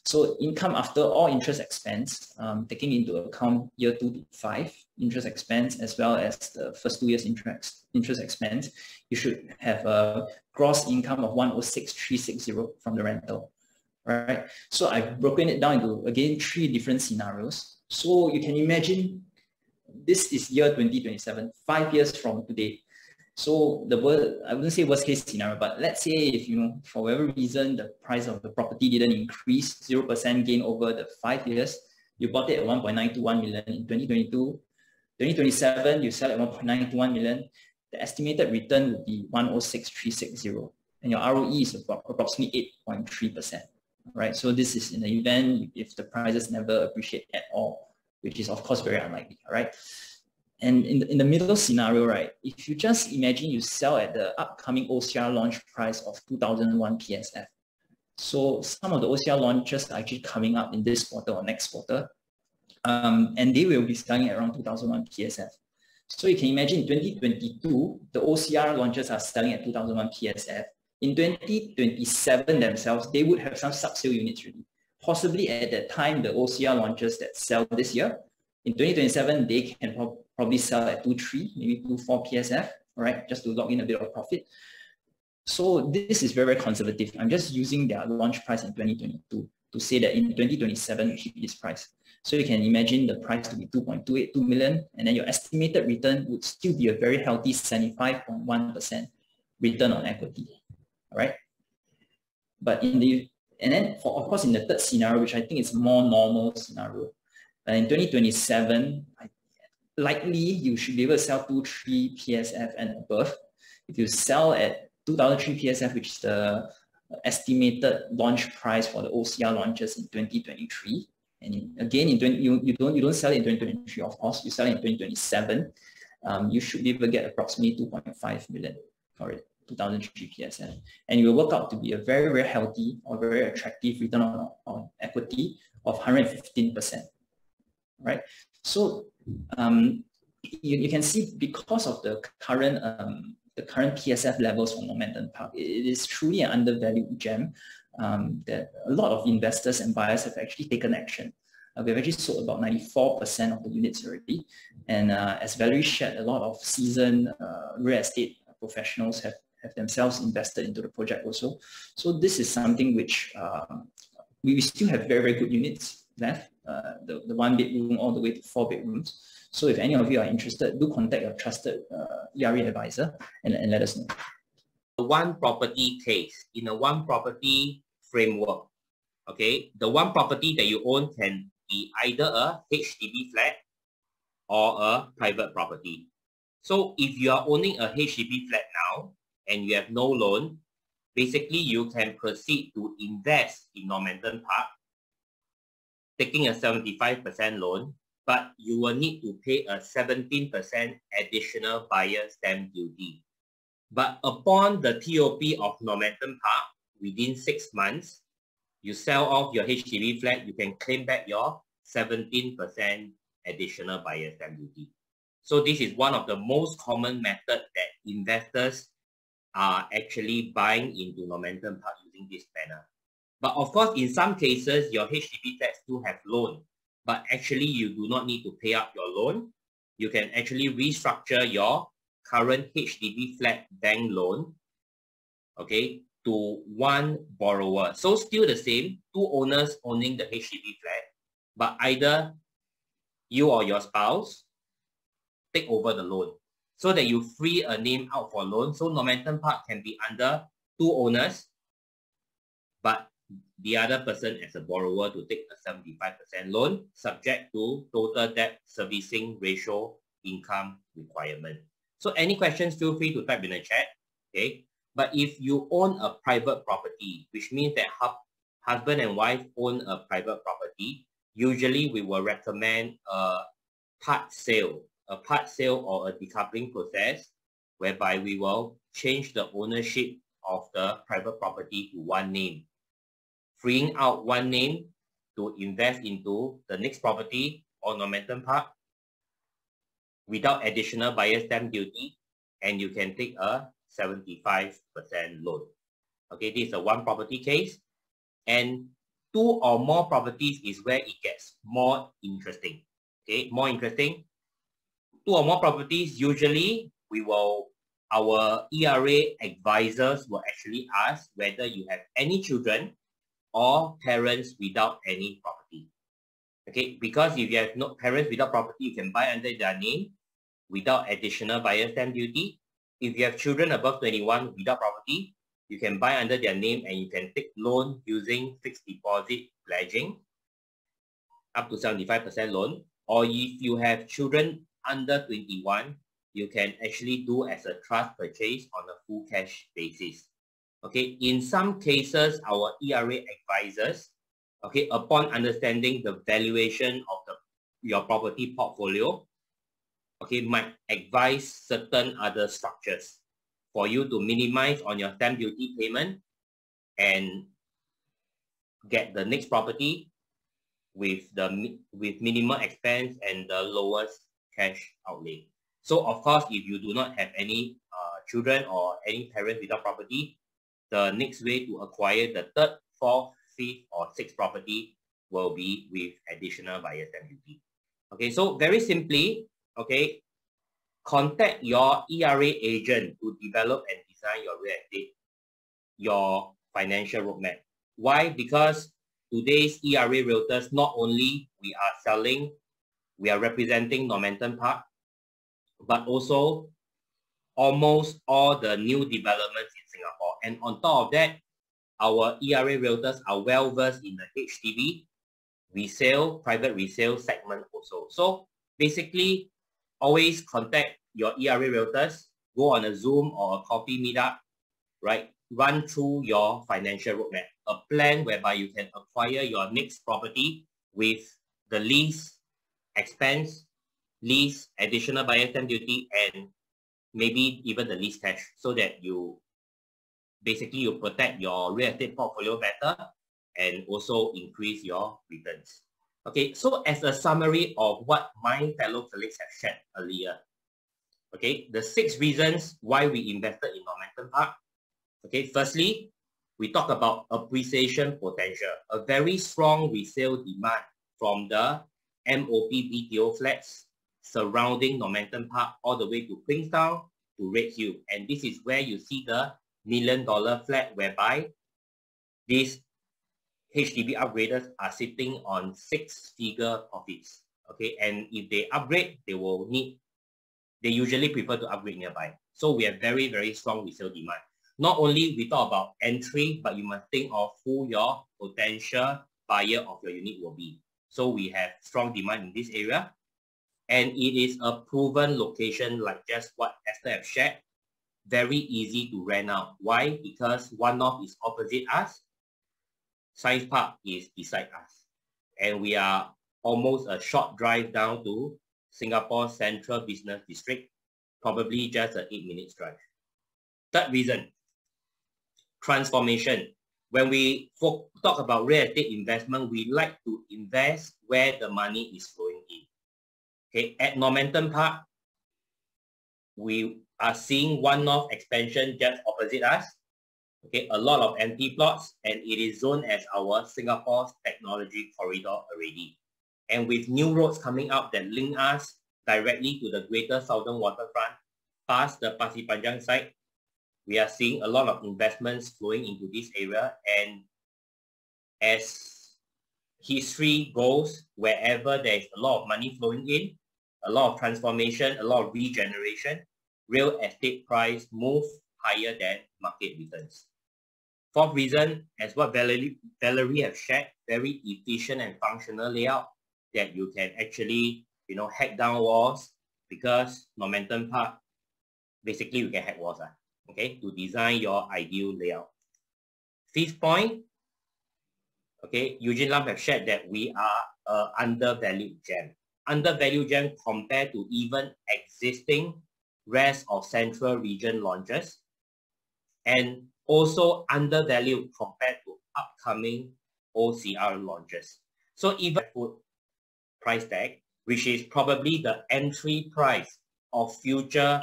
So income after all interest expense, taking into account year 2 to 5 interest expense as well as the first 2 years interest expense, you should have a gross income of 106,360 from the rental. Right? So I've broken it down into, again, 3 different scenarios. So you can imagine this is year 2027, 5 years from today. So I wouldn't say worst case scenario, but let's say if, for whatever reason, the price of the property didn't increase, 0% gain over the 5 years, you bought it at 1.921 million in 2022, 2027, you sell at 1.921 million, the estimated return would be 106,360, and your ROE is approximately 8.3%, right? So this is in the event if the prices never appreciate at all, which is of course very unlikely, right? And in the middle scenario, right, if you just imagine you sell at the upcoming OCR launch price of 2001 PSF. So some of the OCR launches are actually coming up in this quarter or next quarter, and they will be selling at around 2001 PSF. So you can imagine in 2022, the OCR launches are selling at 2001 PSF. In 2027 themselves, they would have some sub-sale units ready. Possibly at that time, the OCR launches that sell this year, in 2027, they can probably sell at 2.3, maybe 2.4 PSF, right? Just to lock in a bit of profit. So this is very, very conservative. I'm just using their launch price in 2022 to say that in 2027, it should be this price. So you can imagine the price to be 2.282 million, and then your estimated return would still be a very healthy 75.1% return on equity, all right? But and then of course in the third scenario, which I think is a more normal scenario, in 2027, likely you should be able to sell 2.3 PSF and above. If you sell at 2003 PSF, which is the estimated launch price for the OCR launches in 2023, and again you don't sell it in 2023, of course, you sell it in 2027, you should be able to get approximately 2.5 million for it, 2003 PSF, and it will work out to be a very, very healthy or very attractive return on equity of 115%. Right, so you can see because of the current PSF levels for Normanton Park, it is truly an undervalued gem that a lot of investors and buyers have actually taken action. We've actually sold about 94% of the units already, and as Valerie shared, a lot of seasoned real estate professionals have themselves invested into the project also. So this is something which we still have very, very good units left. The 1-bedroom all the way to 4 bedrooms. So if any of you are interested, do contact your trusted ERE advisor and let us know. One property case in a one property framework. Okay, the one property that you own can be either a HDB flat or a private property. So if you are owning a HDB flat now and you have no loan, basically you can proceed to invest in Normanton Park, taking a 75% loan, but you will need to pay a 17% additional buyer stamp duty. But upon the TOP of Normanton Park, within 6 months, you sell off your HDB flat, you can claim back your 17% additional buyer stamp duty. So this is one of the most common methods that investors are actually buying into Normanton Park using this manner. But of course, in some cases, your HDB flats do have loan, but actually you do not need to pay up your loan. You can actually restructure your current HDB flat bank loan, okay, to one borrower. So still the same, 2 owners owning the HDB flat, but either you or your spouse take over the loan so that you free a name out for loan. So Normanton Park can be under 2 owners, but the other person as a borrower to take a 75% loan subject to total debt servicing ratio income requirement. So any questions, feel free to type in the chat, okay? But if you own a private property, which means that husband and wife own a private property, usually we will recommend a part sale or a decoupling process whereby we will change the ownership of the private property to one name, freeing out one name to invest into the next property or Normanton Park without additional buyer stamp duty, and you can take a 75% loan. Okay, this is a one property case. And 2 or more properties is where it gets more interesting. Okay, more interesting. 2 or more properties, usually our ERA advisors will actually ask whether you have any children or parents without any property. Okay, because if you have no parents without property, you can buy under their name without additional buyer stamp duty. If you have children above 21 without property, you can buy under their name and you can take loan using fixed deposit pledging up to 75% loan. Or if you have children under 21, you can actually do as a trust purchase on a full cash basis. Okay, in some cases, our ERA advisors, okay, upon understanding the valuation of your property portfolio, okay, might advise certain other structures for you to minimize on your stamp duty payment and get the next property with minimal expense and the lowest cash outlay. So of course, if you do not have any children or any parents without property, the next way to acquire the 3rd, 4th, 5th, or 6th property will be with additional buyer stamp duty. Okay, so very simply, okay, contact your ERA agent to develop and design your real estate, your financial roadmap. Why? Because today's ERA realtors, not only we are representing Normanton Park, but also almost all the new developments in Singapore. And on top of that, our ERA realtors are well versed in the HDB resale, private resale segment also. So basically, always contact your ERA realtors, go on a Zoom or a coffee meetup, right? Run through your financial roadmap, a plan whereby you can acquire your next property with the least expense, least additional buyer stamp duty, and maybe even the least cash, so that you protect your real estate portfolio better and also increase your returns. Okay, so as a summary of what my fellow colleagues have shared earlier, okay, the 6 reasons why we invested in Normanton Park. Okay, firstly, we talk about appreciation potential, a very strong resale demand from the MOP BTO flats surrounding Normanton Park all the way to Queenstown to Red Hill. And this is where you see the $1 million flat whereby these HDB upgraders are sitting on 6-figure profits. Okay, and if they upgrade, they usually prefer to upgrade nearby. So we have very, very strong resale demand. Not only we talk about entry, but you must think of who your potential buyer of your unit will be. So we have strong demand in this area. And it is a proven location, like just what Esther have shared. Very easy to rent out. Why? Because One North is opposite us. Science Park is beside us. And we are almost a short drive down to Singapore Central Business District. Probably just an 8 minutes drive. 3rd reason, transformation. When we talk about real estate investment, we like to invest where the money is flowing in. Okay, at Normanton Park, we are seeing One North expansion just opposite us. Okay, a lot of empty plots, and it is zoned as our Singapore's technology corridor already. And with new roads coming up that link us directly to the Greater Southern Waterfront, past the Pasir Panjang site, we are seeing a lot of investments flowing into this area. And as history goes, wherever there is a lot of money flowing in, a lot of transformation, a lot of regeneration, real estate price move higher than market returns. 4th reason, as what Valerie have shared, very efficient and functional layout that you can actually, hack down walls, because Normanton Park, basically you can hack walls, okay, to design your ideal layout. 5th point, okay, Eugene Lam have shared that we are an undervalued gem. Undervalued gem compared to even existing rest of central region launches, and also undervalued compared to upcoming OCR launches. So even put price tag, which is probably the entry price of future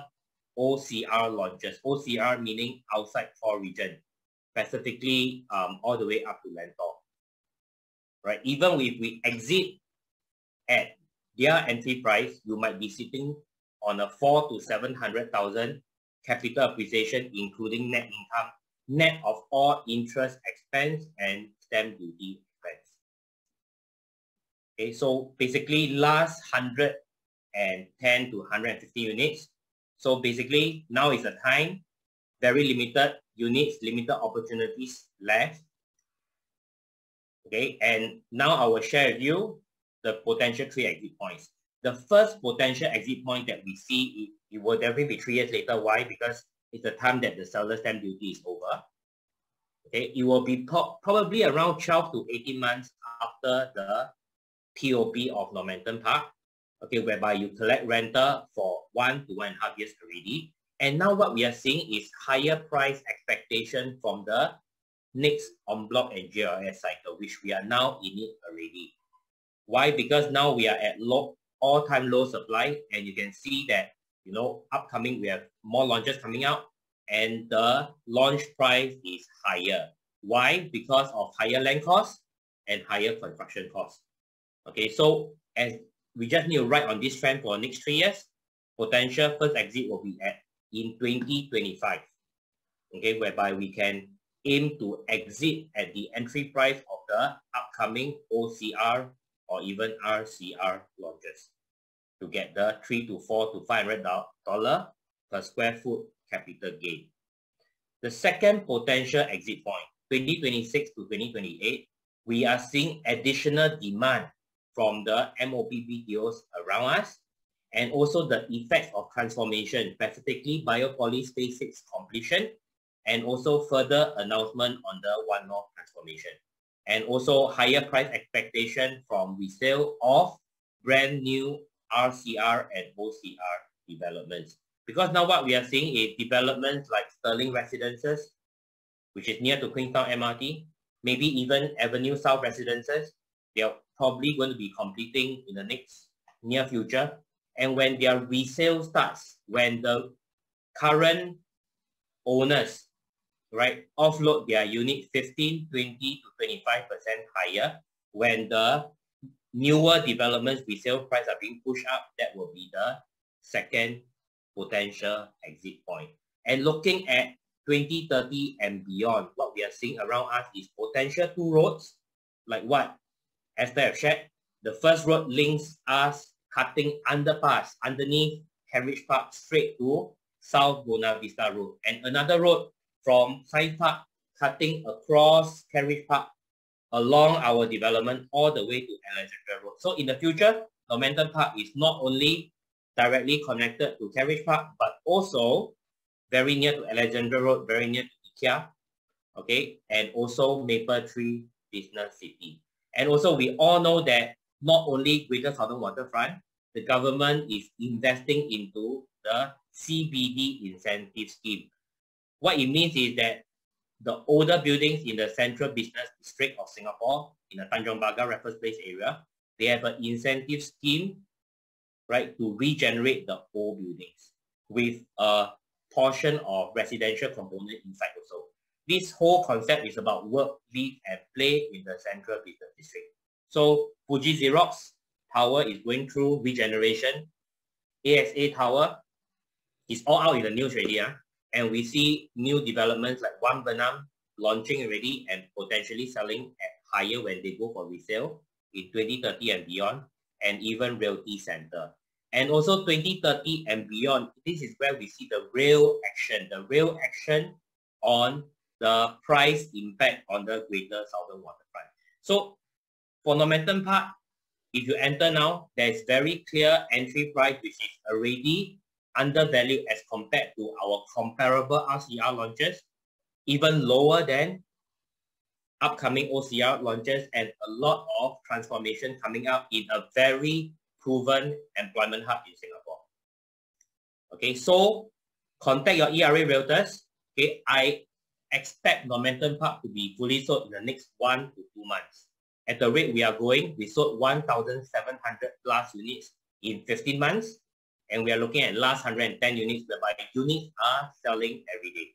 OCR launches. OCR meaning outside core region, specifically all the way up to Lentor. right? Even if we exit at their entry price, you might be sitting on a 400,000 to 700,000 capital appreciation, including net income, net of all interest expense and stamp duty expense. Okay, so basically last 110 to 150 units. So basically now is the time, very limited units, limited opportunities left. Okay, and now I will share with you the potential 3 exit points. The first potential exit point that we see, it will definitely be 3 years later. Why? Because it's the time that the seller stamp duty is over. Okay, it will be probably around 12 to 18 months after the POP of Normanton Park. Okay, whereby you collect rental for 1 to 1.5 years already. And now what we are seeing is higher price expectation from the next en bloc and GRS cycle, which we are now in it already. Why? Because now we are at all-time low supply, and you can see that, you know, upcoming we have more launches coming out, and the launch price is higher. Why? Because of higher land costs and higher construction costs. Okay, so as we just need to ride on this trend for the next 3 years, potential first exit will be at in 2025. Okay, whereby we can aim to exit at the entry price of the upcoming OCR or even RCR launches to get the $300 to $400 to $500 per square foot capital gain. The second potential exit point, 2026 to 2028, we are seeing additional demand from the MOP BTOs around us, and also the effects of transformation, specifically Biopolis Phase 6 completion, and also further announcement on the One North transformation, and also higher price expectation from resale of brand new RCR and OCR developments. Because now what we are seeing is developments like Sterling Residences, which is near to Queenstown MRT, maybe even Avenue South Residences. They are probably going to be completing in the next near future. And when their resale starts, when the current owners, right, offload their unit 15, 20 to 25% higher, when the newer developments resale price are being pushed up, that will be the second potential exit point. And looking at 2030 and beyond, what we are seeing around us is potential 2 roads, like what Esther have shared. The first road links us cutting underpass underneath Heritage Park straight to South Buona Vista Road, and another road from Science Park cutting across Heritage Park along our development all the way to Alexandra Road. So in the future, Normanton Park is not only directly connected to Heritage Park, but also very near to Alexandra Road, very near to IKEA, okay, and also Maple Tree Business City. And also we all know that not only Greater Southern Waterfront, the government is investing into the CBD incentive scheme. What it means is that the older buildings in the central business district of Singapore, in the Tanjong Pagar, Raffles Place area, they have an incentive scheme, right, to regenerate the old buildings with a portion of residential component inside also. This whole concept is about work, live, and play in the central business district. So Fuji Xerox Tower is going through regeneration. AXA Tower is all out in the news already. And we see new developments like One Bernam launching already and potentially selling at higher when they go for resale in 2030 and beyond, and even Realty Center. And also 2030 and beyond, this is where we see the real action on the price impact on the Greater Southern Waterfront. So for Normanton Park, if you enter now, there is very clear entry price, which is already undervalued as compared to our comparable RCR launches, even lower than upcoming OCR launches, and a lot of transformation coming up in a very proven employment hub in Singapore. Okay, so contact your ERA realtors. Okay, I expect Normanton Park to be fully sold in the next 1 to 2 months. At the rate we are going, we sold 1,700 plus units in 15 months. And we are looking at last 110 units, whereby units are selling every day.